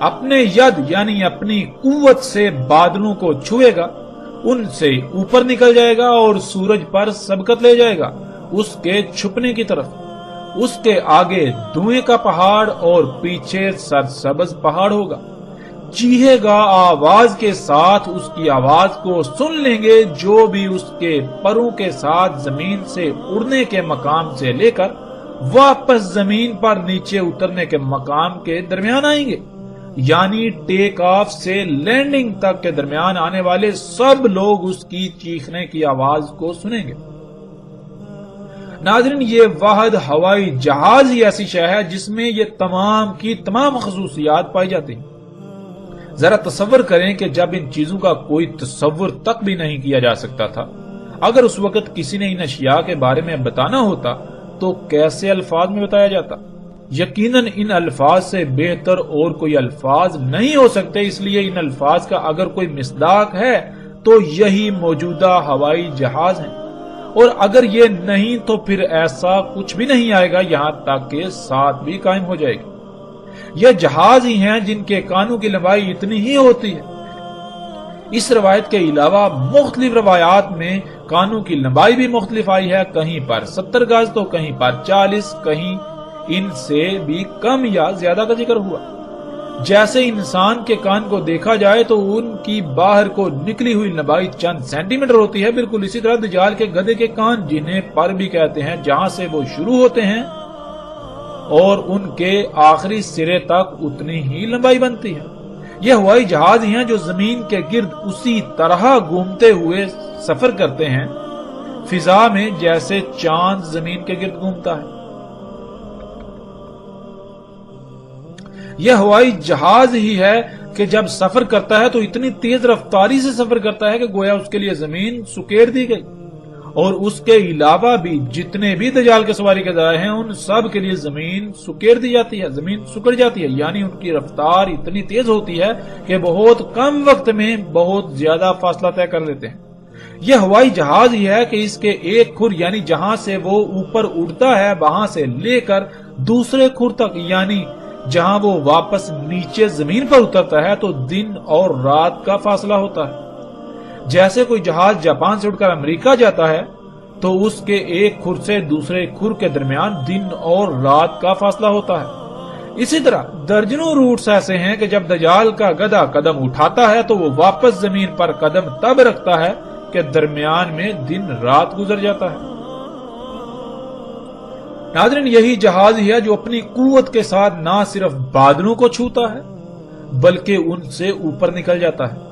اپنے ید یعنی اپنی قوت سے بادلوں کو چھوئے گا، ان سے اوپر نکل جائے گا اور سورج پر سبقت لے جائے گا اس کے چھپنے کی طرف۔ اس کے آگے دھوئیں کا پہاڑ اور پیچھے سرسبز پہاڑ ہوگا۔ چیخے گا آواز کے ساتھ، اس کی آواز کو سن لیں گے جو بھی اس کے پروں کے ساتھ زمین سے اڑنے کے مقام سے لے کر واپس زمین پر نیچے اترنے کے مقام کے درمیان آئیں گے، یعنی ٹیک آف سے لینڈنگ تک کے درمیان آنے والے سب لوگ اس کی چیخنے کی آواز کو سنیں گے۔ ناظرین، یہ واحد ہوائی جہاز ہی ایسی شے ہے جس میں یہ تمام کی تمام خصوصیات پائی جاتی ہیں۔ ذرا تصور کریں کہ جب ان چیزوں کا کوئی تصور تک بھی نہیں کیا جا سکتا تھا، اگر اس وقت کسی نے ان اشیاء کے بارے میں بتانا ہوتا تو کیسے الفاظ میں بتایا جاتا؟ یقیناً ان الفاظ سے بہتر اور کوئی الفاظ نہیں ہو سکتے، اس لیے ان الفاظ کا اگر کوئی مصداق ہے تو یہی موجودہ ہوائی جہاز ہیں، اور اگر یہ نہیں تو پھر ایسا کچھ بھی نہیں آئے گا یہاں تک کہ ساتھ بھی قائم ہو جائے گی۔ یہ جہاز ہی ہیں جن کے کانوں کی لمبائی اتنی ہی ہوتی ہے۔ اس روایت کے علاوہ مختلف روایات میں کانوں کی لمبائی بھی مختلف آئی ہے، کہیں پر 70 گز تو کہیں پر 40، کہیں ان سے بھی کم یا زیادہ کا ذکر ہوا۔ جیسے انسان کے کان کو دیکھا جائے تو ان کی باہر کو نکلی ہوئی لمبائی چند سینٹی میٹر ہوتی ہے، بالکل اسی طرح دجال کے گدھے کے کان، جنہیں پر بھی کہتے ہیں، جہاں سے وہ شروع ہوتے ہیں اور ان کے آخری سرے تک اتنی ہی لمبائی بنتی ہے۔ یہ ہوائی جہاز ہی ہیں جو زمین کے گرد اسی طرح گھومتے ہوئے سفر کرتے ہیں فضا میں جیسے چاند زمین کے گرد گھومتا ہے۔ یہ ہوائی جہاز ہی ہے کہ جب سفر کرتا ہے تو اتنی تیز رفتاری سے سفر کرتا ہے کہ گویا اس کے لیے زمین سکیڑ دی گئی، اور اس کے علاوہ بھی جتنے بھی دجال کے سواری کے ذرائع ہیں ان سب کے لیے زمین سکیڑ دی جاتی ہے، زمین سکڑ جاتی ہے، یعنی ان کی رفتار اتنی تیز ہوتی ہے کہ بہت کم وقت میں بہت زیادہ فاصلہ طے کر لیتے ہیں۔ یہ ہوائی جہاز ہی ہے کہ اس کے ایک کھر یعنی جہاں سے وہ اوپر اڑتا ہے وہاں سے لے کر دوسرے کھر تک، یعنی جہاں وہ واپس نیچے زمین پر اترتا ہے تو دن اور رات کا فاصلہ ہوتا ہے۔ جیسے کوئی جہاز جاپان سے اڑ کر امریکہ جاتا ہے تو اس کے ایک کھر سے دوسرے کھر کے درمیان دن اور رات کا فاصلہ ہوتا ہے۔ اسی طرح درجنوں روٹس ایسے ہیں کہ جب دجال کا گدھا قدم اٹھاتا ہے تو وہ واپس زمین پر قدم تب رکھتا ہے کہ درمیان میں دن رات گزر جاتا ہے۔ ناظرین، یہی جہاز ہی ہے جو اپنی قوت کے ساتھ نہ صرف بادلوں کو چھوتا ہے بلکہ ان سے اوپر نکل جاتا ہے۔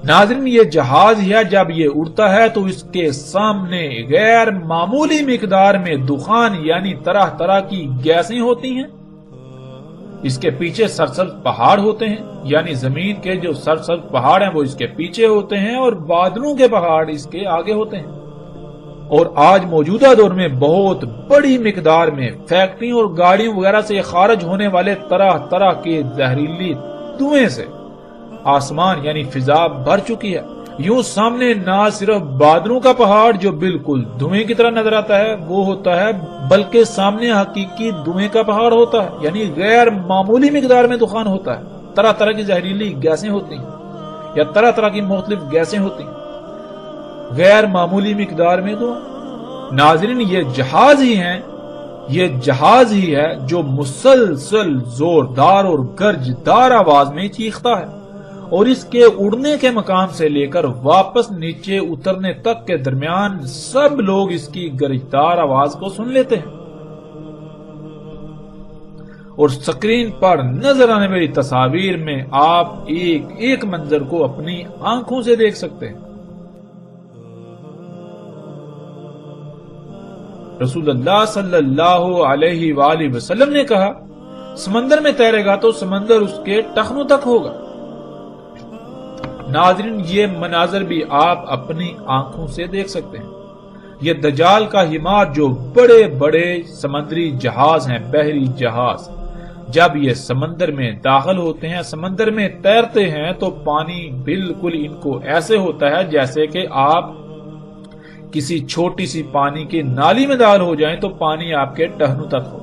ناظرین، یہ جہاز ہی ہے جب یہ اڑتا ہے تو اس کے سامنے غیر معمولی مقدار میں دخان یعنی طرح طرح کی گیسیں ہوتی ہیں، اس کے پیچھے سرسبز پہاڑ ہوتے ہیں، یعنی زمین کے جو سرسبز پہاڑ ہیں وہ اس کے پیچھے ہوتے ہیں اور بادلوں کے پہاڑ اس کے آگے ہوتے ہیں۔ اور آج موجودہ دور میں بہت بڑی مقدار میں فیکٹریوں اور گاڑیوں وغیرہ سے خارج ہونے والے طرح طرح کے زہریلی دھوئیں سے آسمان یعنی فضا بھر چکی ہے۔ یوں سامنے نہ صرف بادلوں کا پہاڑ جو بالکل دھوئیں کی طرح نظر آتا ہے وہ ہوتا ہے، بلکہ سامنے حقیقی دھوئیں کا پہاڑ ہوتا ہے، یعنی غیر معمولی مقدار میں دخان ہوتا ہے، طرح طرح کی زہریلی گیسیں ہوتی ہیں یا طرح طرح کی مختلف گیسیں ہوتی ہیں، غیر معمولی مقدار میں دھواں۔ ناظرین، یہ جہاز ہی ہے جو مسلسل زوردار اور گرجدار آواز میں چیختا ہے، اور اس کے اڑنے کے مقام سے لے کر واپس نیچے اترنے تک کے درمیان سب لوگ اس کی گرجدار آواز کو سن لیتے ہیں، اور سکرین پر نظر آنے والی تصاویر میں آپ ایک ایک منظر کو اپنی آنکھوں سے دیکھ سکتے ہیں۔ رسول اللہ صلی اللہ علیہ وآلہ وسلم نے کہا، سمندر میں تیرے گا تو سمندر اس کے ٹخنوں تک ہوگا۔ ناظرین، یہ مناظر بھی آپ اپنی آنکھوں سے دیکھ سکتے ہیں۔ یہ دجال کا حمار جو بڑے بڑے سمندری جہاز ہیں، بحری جہاز، جب یہ سمندر میں داخل ہوتے ہیں، سمندر میں تیرتے ہیں تو پانی بالکل ان کو ایسے ہوتا ہے جیسے کہ آپ کسی چھوٹی سی پانی کی نالی میں داخل ہو جائیں تو پانی آپ کے ٹہنوں تک ہو۔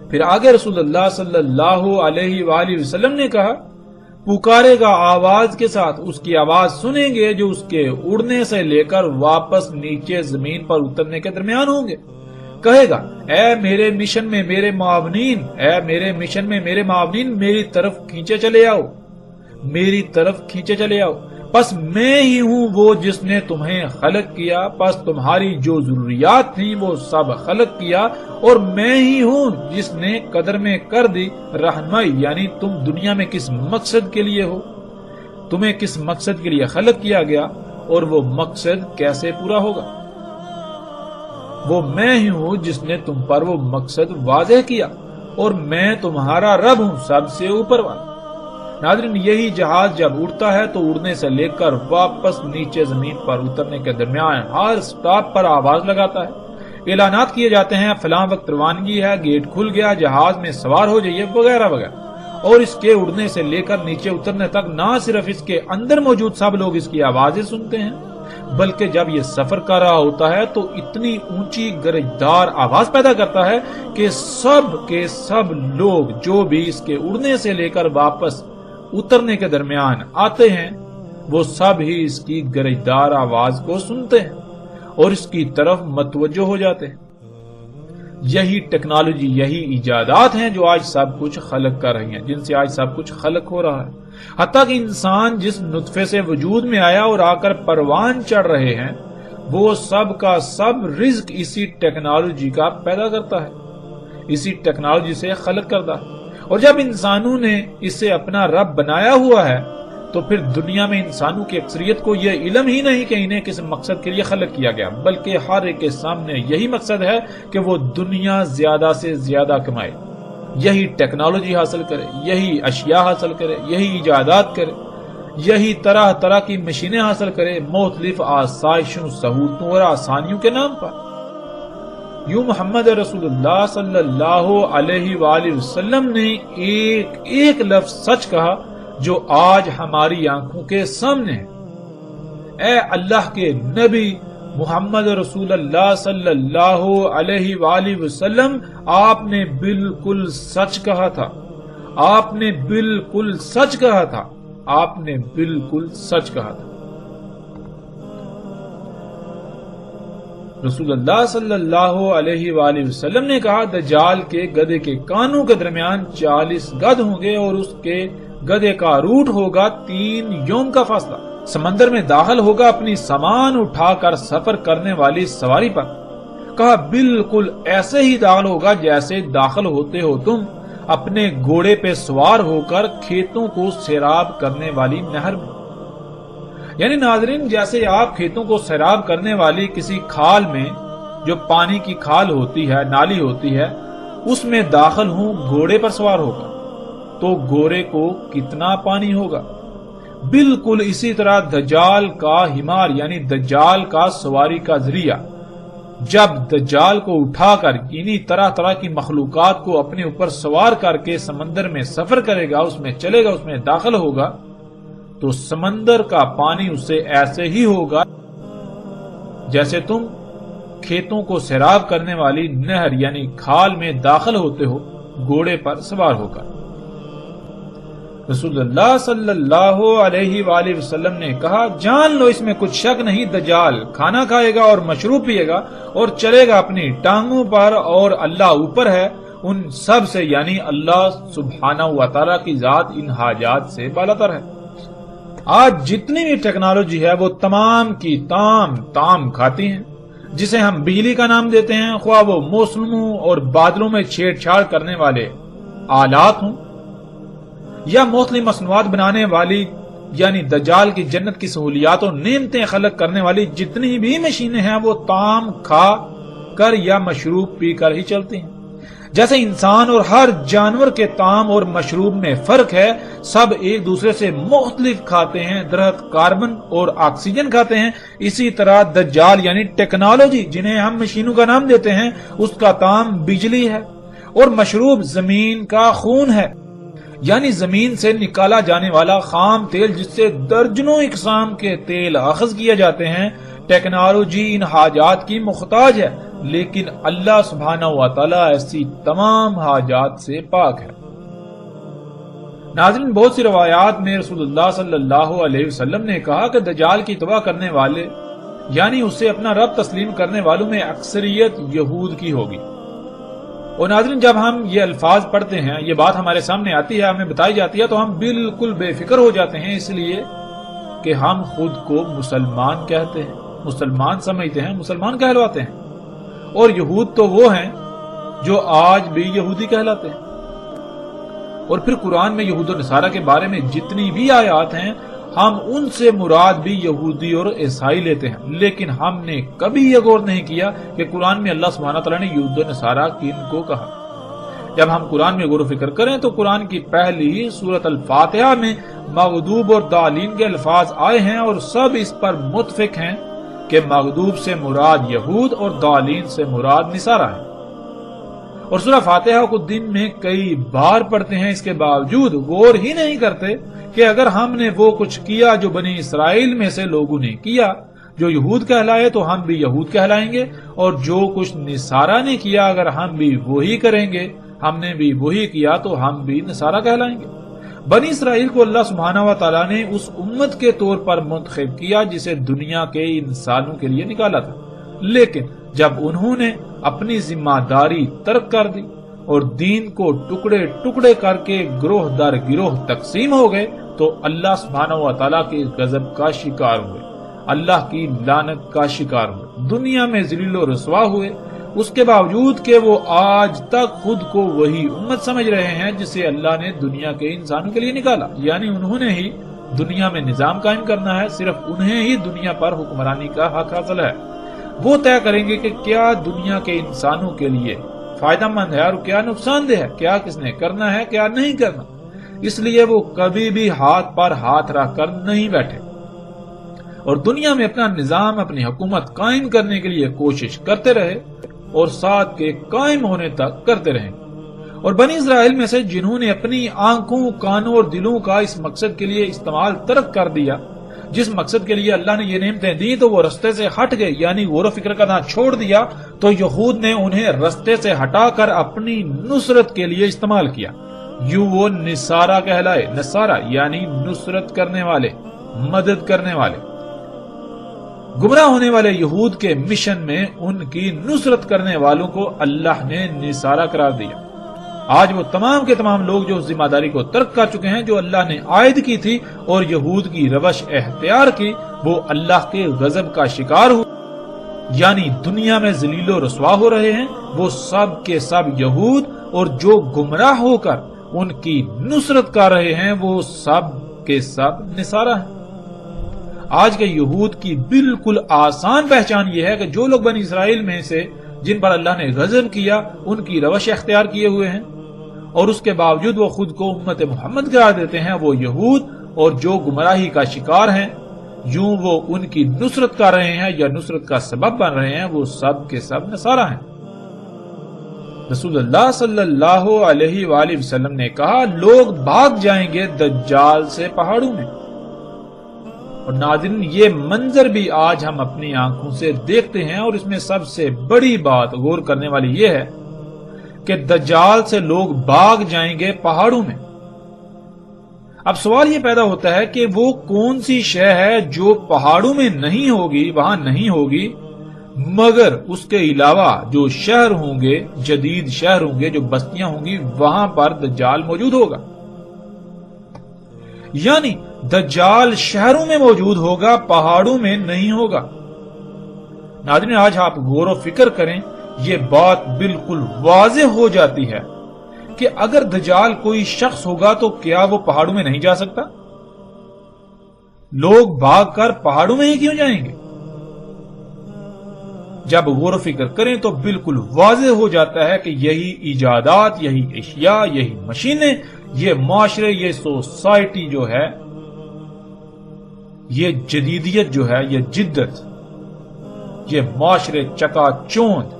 پھر آگے رسول اللہ صلی اللہ علیہ وآلہ وسلم نے کہا، پکارے گا آواز کے ساتھ، اس کی آواز سنیں گے جو اس کے اڑنے سے لے کر واپس نیچے زمین پر اترنے کے درمیان ہوں گے۔ کہے گا، اے میرے مشن میں میرے معاونین، میری طرف کھینچے چلے آؤ، پس میں ہی ہوں وہ جس نے تمہیں خلق کیا، پس تمہاری جو ضروریات تھیں وہ سب خلق کیا، اور میں ہی ہوں جس نے قدر میں کر دی رہنمائی، یعنی تم دنیا میں کس مقصد کے لیے ہو، تمہیں کس مقصد کے لیے خلق کیا گیا اور وہ مقصد کیسے پورا ہوگا۔ وہ میں ہی ہوں جس نے تم پر وہ مقصد واضح کیا، اور میں تمہارا رب ہوں، سب سے اوپر والا۔ ناظرین، یہی جہاز جب اڑتا ہے تو اڑنے سے لے کر واپس نیچے زمین پر اترنے کے درمیان ہر سٹاپ پر آواز لگاتا ہے، اعلانات کیے جاتے ہیں، فلاں وقت روانگی ہے، گیٹ کھل گیا، جہاز میں سوار ہو جائیے، وغیرہ وغیرہ۔ اور اس کے اڑنے سے لے کر نیچے اترنے تک نہ صرف اس کے اندر موجود سب لوگ اس کی آوازیں سنتے ہیں، بلکہ جب یہ سفر کر رہا ہوتا ہے تو اتنی اونچی گرجدار آواز پیدا کرتا ہے کہ سب کے سب لوگ جو بھی اس کے اڑنے سے لے کر واپس اترنے کے درمیان آتے ہیں وہ سب ہی اس کی گرجدار آواز کو سنتے ہیں اور اس کی طرف متوجہ ہو جاتے ہیں۔ یہی ٹیکنالوجی، یہی ایجادات ہیں جو آج سب کچھ خلق کر رہی ہیں، جن سے آج سب کچھ خلق ہو رہا ہے۔ حتیٰ کہ انسان جس نطفے سے وجود میں آیا اور آ کر پروان چڑھ رہے ہیں، وہ سب کا سب رزق اسی ٹیکنالوجی کا پیدا کرتا ہے، اسی ٹیکنالوجی سے خلق کرتا ہے۔ اور جب انسانوں نے اسے اپنا رب بنایا ہوا ہے تو پھر دنیا میں انسانوں کی اکثریت کو یہ علم ہی نہیں کہ انہیں کس مقصد کے لیے خلق کیا گیا، بلکہ ہر ایک کے سامنے یہی مقصد ہے کہ وہ دنیا زیادہ سے زیادہ کمائے، یہی ٹیکنالوجی حاصل کرے، یہی اشیاء حاصل کرے، یہی ایجادات کرے، یہی طرح طرح کی مشینیں حاصل کرے، مختلف آسائشوں، سہولتوں اور آسانیوں کے نام پر۔ یوں محمد رسول اللہ صلی اللہ علیہ وآلہ وسلم نے ایک ایک لفظ سچ کہا جو آج ہماری آنکھوں کے سامنے ہے۔ اے اللہ کے نبی محمد رسول اللہ صلی اللہ علیہ وآلہ وسلم، آپ نے بالکل سچ کہا تھا، آپ نے بالکل سچ کہا تھا، آپ نے بالکل سچ کہا تھا۔ رسول اللہ صلی اللہ علیہ وآلہ وسلم نے کہا، دجال کے گدھے کے کانوں کے درمیان 40 گدھ ہوں گے اور اس کے گدھے کا روٹ ہوگا 3 یوم کا فاصلہ۔ سمندر میں داخل ہوگا اپنی سامان اٹھا کر سفر کرنے والی سواری پر۔ کہا بالکل ایسے ہی داخل ہوگا جیسے داخل ہوتے ہو تم اپنے گھوڑے پہ سوار ہو کر کھیتوں کو سیراب کرنے والی نہر میں۔ یعنی ناظرین، جیسے آپ کھیتوں کو سیراب کرنے والی کسی کھال میں، جو پانی کی کھال ہوتی ہے، نالی ہوتی ہے، اس میں داخل ہوں گھوڑے پر سوار ہوگا تو گھوڑے کو کتنا پانی ہوگا، بالکل اسی طرح دجال کا حمار یعنی دجال کا سواری کا ذریعہ جب دجال کو اٹھا کر انہی طرح طرح کی مخلوقات کو اپنے اوپر سوار کر کے سمندر میں سفر کرے گا، اس میں چلے گا، اس میں داخل ہوگا، تو سمندر کا پانی اس سے ایسے ہی ہوگا جیسے تم کھیتوں کو سیراب کرنے والی نہر یعنی کھال میں داخل ہوتے ہو گھوڑے پر سوار ہو کر۔ رسول اللہ صلی اللہ علیہ وآلہ وسلم نے کہا، جان لو اس میں کچھ شک نہیں، دجال کھانا کھائے گا اور مشروب پیے گا اور چلے گا اپنی ٹانگوں پر، اور اللہ اوپر ہے ان سب سے یعنی اللہ سبحانہ و تعالیٰ کی ذات ان حاجات سے بالاتر ہے۔ آج جتنی بھی ٹیکنالوجی ہے وہ تمام کی تام کھاتی ہیں، جسے ہم بجلی کا نام دیتے ہیں، خواہ وہ موسموں اور بادلوں میں چھیڑ چھاڑ کرنے والے آلات ہوں یا مختلف مصنوعات بنانے والی یعنی دجال کی جنت کی سہولیات اور نعمتیں خلق کرنے والی جتنی بھی مشینیں ہیں وہ تام کھا کر یا مشروب پی کر ہی چلتی ہیں۔ جیسے انسان اور ہر جانور کے طعام اور مشروب میں فرق ہے، سب ایک دوسرے سے مختلف کھاتے ہیں، درخت کاربن اور آکسیجن کھاتے ہیں، اسی طرح دجال یعنی ٹیکنالوجی جنہیں ہم مشینوں کا نام دیتے ہیں اس کا طعام بجلی ہے اور مشروب زمین کا خون ہے، یعنی زمین سے نکالا جانے والا خام تیل جس سے درجنوں اقسام کے تیل اخذ کیے جاتے ہیں۔ ٹیکنالوجی ان حاجات کی محتاج ہے، لیکن اللہ سبحانہ و تعالیٰ ایسی تمام حاجات سے پاک ہے۔ ناظرین، بہت سی روایات میں رسول اللہ صلی اللہ علیہ وسلم نے کہا کہ دجال کی توبہ کرنے والے یعنی اسے اپنا رب تسلیم کرنے والوں میں اکثریت یہود کی ہوگی۔ اور ناظرین، جب ہم یہ الفاظ پڑھتے ہیں، یہ بات ہمارے سامنے آتی ہے، ہمیں بتائی جاتی ہے، تو ہم بالکل بے فکر ہو جاتے ہیں، اس لیے کہ ہم خود کو مسلمان کہتے ہیں، مسلمان سمجھتے ہیں، مسلمان کہلواتے ہیں، اور یہود تو وہ ہیں جو آج بھی یہودی کہلاتے ہیں۔ اور پھر قرآن میں یہود و نصارہ کے بارے میں جتنی بھی آیات ہیں ہم ان سے مراد بھی یہودی اور عیسائی لیتے ہیں، لیکن ہم نے کبھی یہ غور نہیں کیا کہ قرآن میں اللہ سبحانہ تعالیٰ نے یہود و نصارہ کن کو کہا۔ جب ہم قرآن میں غور و فکر کریں تو قرآن کی پہلی سورۃ الفاتحہ میں مغضوب اور ضالین کے الفاظ آئے ہیں، اور سب اس پر متفق ہیں کہ مغضوب سے مراد یہود اور ضالین سے مراد نصارہ ہے۔ اور سورہ فاتحہ کو دن میں کئی بار پڑھتے ہیں، اس کے باوجود غور ہی نہیں کرتے کہ اگر ہم نے وہ کچھ کیا جو بنی اسرائیل میں سے لوگوں نے کیا، جو یہود کہلائے تو ہم بھی یہود کہلائیں گے، اور جو کچھ نصارہ نے کیا اگر ہم بھی وہی کریں گے، ہم نے بھی وہی کیا تو ہم بھی نصارہ کہلائیں گے۔ بنی اسرائیل کو اللہ سبحانہ و تعالیٰ نے اس امت کے طور پر منتخب کیا جسے دنیا کے انسانوں کے لیے نکالا تھا، لیکن جب انہوں نے اپنی ذمہ داری ترک کر دی اور دین کو ٹکڑے ٹکڑے کر کے گروہ در گروہ تقسیم ہو گئے تو اللہ سبحانہ و تعالیٰ کے غضب کا شکار ہوئے، اللہ کی لعنت کا شکار ہوئے، دنیا میں ذلیل و رسوا ہوئے، اس کے باوجود کہ وہ آج تک خود کو وہی امت سمجھ رہے ہیں جسے اللہ نے دنیا کے انسانوں کے لیے نکالا، یعنی انہوں نے ہی دنیا میں نظام قائم کرنا ہے، صرف انہیں ہی دنیا پر حکمرانی کا حق حاصل ہے۔ وہ طے کریں گے کہ کیا دنیا کے انسانوں کے لیے فائدہ مند ہے اور کیا نقصان دہ ہے، کیا کس نے کرنا ہے کیا نہیں کرنا، اس لیے وہ کبھی بھی ہاتھ پر ہاتھ رکھ کر نہیں بیٹھے اور دنیا میں اپنا نظام، اپنی حکومت قائم کرنے کے لیے کوشش کرتے رہے اور ساتھ کے قائم ہونے تک کرتے رہیں۔ اور بنی اسرائیل میں سے جنہوں نے اپنی آنکھوں، کانوں اور دلوں کا اس مقصد کے لیے استعمال ترک کر دیا جس مقصد کے لیے اللہ نے یہ نعمتیں دی، تو وہ رستے سے ہٹ گئے، یعنی غور و فکر کرنا چھوڑ دیا، تو یہود نے انہیں رستے سے ہٹا کر اپنی نصرت کے لیے استعمال کیا، یوں وہ نصارہ کہلائے۔ نصارہ یعنی نصرت کرنے والے، مدد کرنے والے۔ گمراہ ہونے والے یہود کے مشن میں ان کی نصرت کرنے والوں کو اللہ نے نصارہ قرار دیا۔ آج وہ تمام کے تمام لوگ جو ذمہ داری کو ترک کر چکے ہیں جو اللہ نے عائد کی تھی اور یہود کی روش اختیار کی، وہ اللہ کے غضب کا شکار ہوئے، یعنی دنیا میں ذلیل و رسوا ہو رہے ہیں، وہ سب کے سب یہود، اور جو گمراہ ہو کر ان کی نصرت کر رہے ہیں وہ سب کے سب نصارہ ہیں۔ آج کے یہود کی بالکل آسان پہچان یہ ہے کہ جو لوگ بنی اسرائیل میں سے جن پر اللہ نے غضب کیا ان کی روش اختیار کیے ہوئے ہیں اور اس کے باوجود وہ خود کو امت محمد قرار دیتے ہیں، وہ یہود اور جو گمراہی کا شکار ہیں، یوں وہ ان کی نصرت کر رہے ہیں یا نصرت کا سبب بن رہے ہیں، وہ سب کے سب نصارہ ہیں۔ رسول اللہ صلی اللہ علیہ وآلہ وسلم نے کہا، لوگ بھاگ جائیں گے دجال سے پہاڑوں میں۔ اور ناظرین، یہ منظر بھی آج ہم اپنی آنکھوں سے دیکھتے ہیں، اور اس میں سب سے بڑی بات غور کرنے والی یہ ہے کہ دجال سے لوگ بھاگ جائیں گے پہاڑوں میں۔ اب سوال یہ پیدا ہوتا ہے کہ وہ کون سی شے ہے جو پہاڑوں میں نہیں ہوگی، وہاں نہیں ہوگی، مگر اس کے علاوہ جو شہر ہوں گے، جدید شہر ہوں گے، جو بستیاں ہوں گی، وہاں پر دجال موجود ہوگا۔ یعنی دجال شہروں میں موجود ہوگا، پہاڑوں میں نہیں ہوگا۔ ناظرین، آج آپ غور و فکر کریں، یہ بات بالکل واضح ہو جاتی ہے کہ اگر دجال کوئی شخص ہوگا تو کیا وہ پہاڑوں میں نہیں جا سکتا؟ لوگ بھاگ کر پہاڑوں میں ہی کیوں جائیں گے؟ جب غور و فکر کریں تو بالکل واضح ہو جاتا ہے کہ یہی ایجادات، یہی اشیاء، یہی مشینیں، یہ معاشرے، یہ سوسائٹی جو ہے، یہ جدیدیت جو ہے، یہ جدت، یہ معاشرے چکا چوند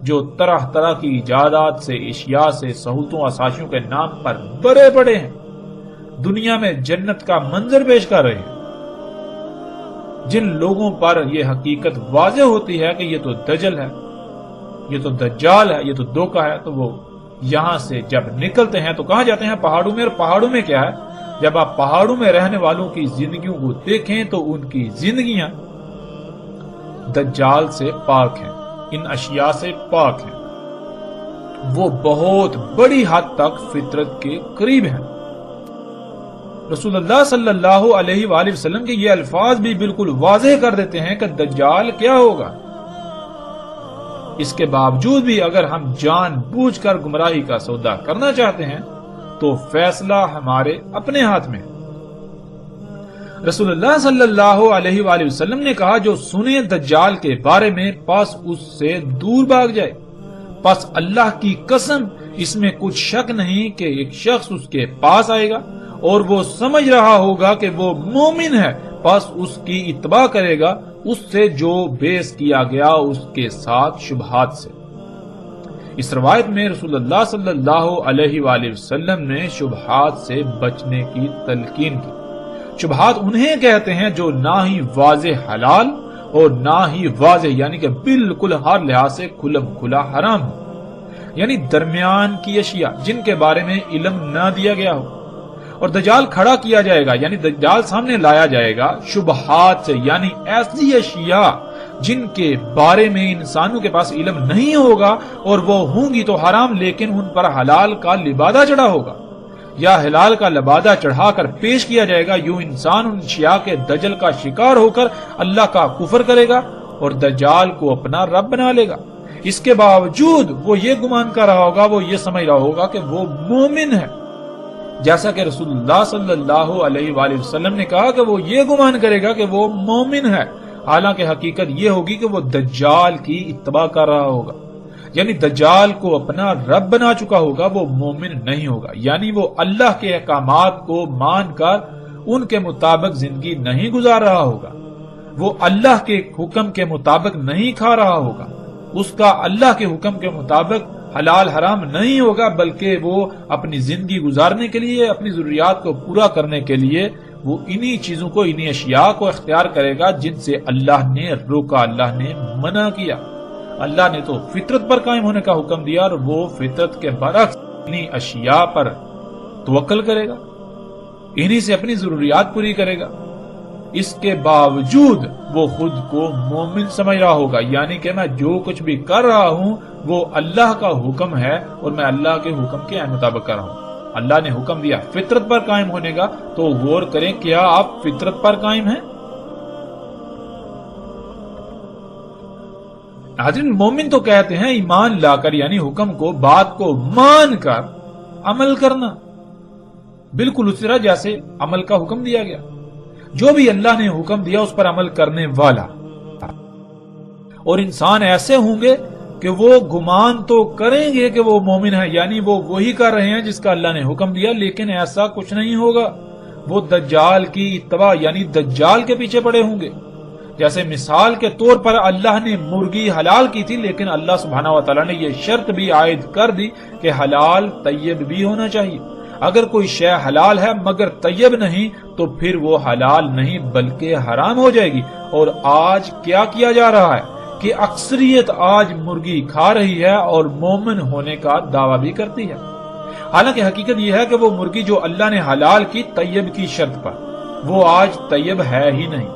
جو طرح طرح کی ایجادات سے، اشیاء سے، سہولتوں، آسائشوں کے نام پر بڑے بڑے ہیں، دنیا میں جنت کا منظر پیش کر رہے ہیں۔ جن لوگوں پر یہ حقیقت واضح ہوتی ہے کہ یہ تو دجل ہے، یہ تو دجال ہے، یہ تو دھوکہ ہے، تو وہ یہاں سے جب نکلتے ہیں تو کہاں جاتے ہیں؟ پہاڑوں میں۔ اور پہاڑوں میں کیا ہے؟ جب آپ پہاڑوں میں رہنے والوں کی زندگیوں کو دیکھیں تو ان کی زندگیاں دجال سے پاک ہیں، ان اشیاء سے پاک ہیں، وہ بہت بڑی حد تک فطرت کے قریب ہیں۔ رسول اللہ صلی اللہ علیہ وآلہ وسلم کے یہ الفاظ بھی بالکل واضح کر دیتے ہیں کہ دجال کیا ہوگا۔ اس کے باوجود بھی اگر ہم جان بوجھ کر گمراہی کا سودا کرنا چاہتے ہیں تو فیصلہ ہمارے اپنے ہاتھ میں۔ رسول اللہ صلی اللہ علیہ وآلہ وسلم نے کہا، جو سنے دجال کے بارے میں پس اس سے دور بھاگ جائے۔ پس اللہ کی قسم، اس میں کچھ شک نہیں کہ ایک شخص اس کے پاس آئے گا اور وہ سمجھ رہا ہوگا کہ وہ مومن ہے، پس اس کی اتباع کرے گا، اس سے جو بیس کیا گیا اس کے ساتھ شبہات سے۔ اس روایت میں رسول اللہ صلی اللہ علیہ وآلہ وسلم نے شبہات سے بچنے کی تلقین کی۔ شبہات انہیں کہتے ہیں جو نہ ہی واضح حلال اور نہ ہی واضح یعنی کہ بالکل ہر لحاظ سے کھلم کھلا حرام ہو، یعنی درمیان کی اشیاء جن کے بارے میں علم نہ دیا گیا ہو۔ اور دجال کھڑا کیا جائے گا، یعنی دجال سامنے لایا جائے گا شبہات سے، یعنی ایسی اشیاء جن کے بارے میں انسانوں کے پاس علم نہیں ہوگا، اور وہ ہوں گی تو حرام، لیکن ان پر حلال کا لبادہ چڑھا ہوگا یا حلال کا لبادہ چڑھا کر پیش کیا جائے گا۔ یوں انسان ان اشیاء کے دجل کا شکار ہو کر اللہ کا کفر کرے گا اور دجال کو اپنا رب بنا لے گا۔ اس کے باوجود وہ یہ گمان کر رہا ہوگا، وہ یہ سمجھ رہا ہوگا کہ وہ مومن ہے، جیسا کہ رسول اللہ صلی اللہ علیہ وآلہ وسلم نے کہا کہ وہ یہ گمان کرے گا کہ وہ مومن ہے، حالانکہ حقیقت یہ ہوگی کہ وہ دجال کی اتباع کر رہا ہوگا، یعنی دجال کو اپنا رب بنا چکا ہوگا، وہ مومن نہیں ہوگا، یعنی وہ اللہ کے احکامات کو مان کر ان کے مطابق زندگی نہیں گزار رہا ہوگا، وہ اللہ کے حکم کے مطابق نہیں کھا رہا ہوگا، اس کا اللہ کے حکم کے مطابق حلال حرام نہیں ہوگا، بلکہ وہ اپنی زندگی گزارنے کے لیے، اپنی ضروریات کو پورا کرنے کے لیے وہ انہی چیزوں کو، انہی اشیاء کو اختیار کرے گا جن سے اللہ نے روکا، اللہ نے منع کیا۔ اللہ نے تو فطرت پر قائم ہونے کا حکم دیا اور وہ فطرت کے برعکس انہی اشیاء پر توکل کرے گا، انہی سے اپنی ضروریات پوری کرے گا۔ اس کے باوجود وہ خود کو مومن سمجھ رہا ہوگا، یعنی کہ میں جو کچھ بھی کر رہا ہوں وہ اللہ کا حکم ہے اور میں اللہ کے حکم کے مطابق کر رہا ہوں۔ اللہ نے حکم دیا فطرت پر قائم ہونے کا، تو غور کریں کیا آپ فطرت پر قائم ہیں؟ حضرت مومن تو کہتے ہیں ایمان لا کر، یعنی حکم کو، بات کو مان کر عمل کرنا، بالکل اس طرح جیسے عمل کا حکم دیا گیا، جو بھی اللہ نے حکم دیا اس پر عمل کرنے والا۔ اور انسان ایسے ہوں گے کہ وہ گمان تو کریں گے کہ وہ مومن ہے، یعنی وہ وہی کر رہے ہیں جس کا اللہ نے حکم دیا، لیکن ایسا کچھ نہیں ہوگا. وہ دجال کی اتباع یعنی دجال کے پیچھے پڑے ہوں گے. جیسے مثال کے طور پر اللہ نے مرغی حلال کی تھی، لیکن اللہ سبحانہ و تعالیٰ نے یہ شرط بھی عائد کر دی کہ حلال طیب بھی ہونا چاہیے. اگر کوئی شے حلال ہے مگر طیب نہیں تو پھر وہ حلال نہیں بلکہ حرام ہو جائے گی. اور آج کیا کیا جا رہا ہے کہ اکثریت آج مرغی کھا رہی ہے اور مومن ہونے کا دعویٰ بھی کرتی ہے. حالانکہ حقیقت یہ ہے کہ وہ مرغی جو اللہ نے حلال کی طیب کی شرط پر، وہ آج طیب ہے ہی نہیں،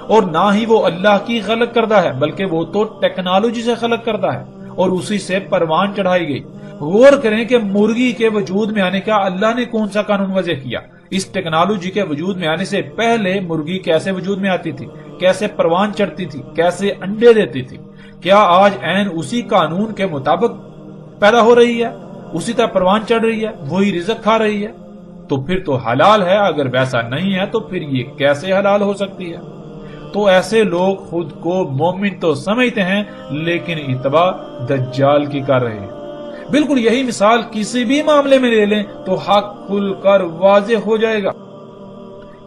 اور نہ ہی وہ اللہ کی خلق کردہ ہے، بلکہ وہ تو ٹیکنالوجی سے خلق کردہ ہے اور اسی سے پروان چڑھائی گئی. غور کریں کہ مرغی کے وجود میں آنے کا اللہ نے کون سا قانون وضع کیا. اس ٹیکنالوجی کے وجود میں آنے سے پہلے مرغی کیسے وجود میں آتی تھی، کیسے پروان چڑھتی تھی، کیسے انڈے دیتی تھی؟ کیا آج عین اسی قانون کے مطابق پیدا ہو رہی ہے، اسی طرح پروان چڑھ رہی ہے، وہی رزق کھا رہی ہے؟ تو پھر تو حلال ہے. اگر ویسا نہیں ہے تو پھر یہ کیسے حلال ہو سکتی ہے؟ تو ایسے لوگ خود کو مومن تو سمجھتے ہیں لیکن اتباع دجال کی کر رہے ہیں. بالکل یہی مثال کسی بھی معاملے میں لے لیں تو حق کھل کر واضح ہو جائے گا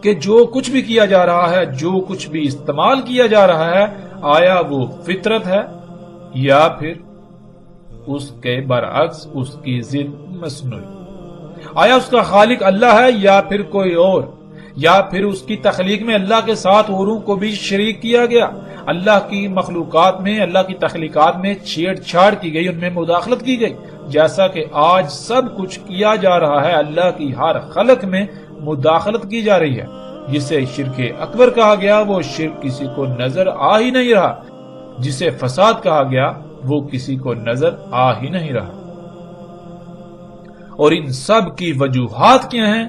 کہ جو کچھ بھی کیا جا رہا ہے، جو کچھ بھی استعمال کیا جا رہا ہے، آیا وہ فطرت ہے یا پھر اس کے برعکس اس کی ضد مصنوعی؟ آیا اس کا خالق اللہ ہے یا پھر کوئی اور؟ یا پھر اس کی تخلیق میں اللہ کے ساتھ اوروں کو بھی شریک کیا گیا؟ اللہ کی مخلوقات میں، اللہ کی تخلیقات میں چھیڑ چھاڑ کی گئی، ان میں مداخلت کی گئی، جیسا کہ آج سب کچھ کیا جا رہا ہے. اللہ کی ہر خلق میں مداخلت کی جا رہی ہے. جسے شرک اکبر کہا گیا وہ شرک کسی کو نظر آ ہی نہیں رہا، جسے فساد کہا گیا وہ کسی کو نظر آ ہی نہیں رہا. اور ان سب کی وجوہات کیا ہیں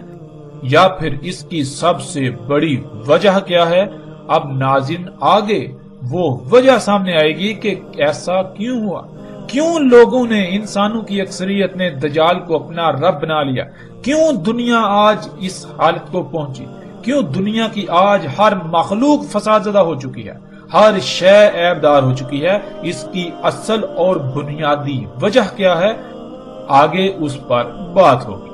یا پھر اس کی سب سے بڑی وجہ کیا ہے؟ اب ناظرین آگے وہ وجہ سامنے آئے گی کہ ایسا کیوں ہوا، کیوں لوگوں نے، انسانوں کی اکثریت نے دجال کو اپنا رب بنا لیا، کیوں دنیا آج اس حالت کو پہنچی، کیوں دنیا کی آج ہر مخلوق فساد زدہ ہو چکی ہے، ہر شے عیب دار ہو چکی ہے. اس کی اصل اور بنیادی وجہ کیا ہے؟ آگے اس پر بات ہوگی.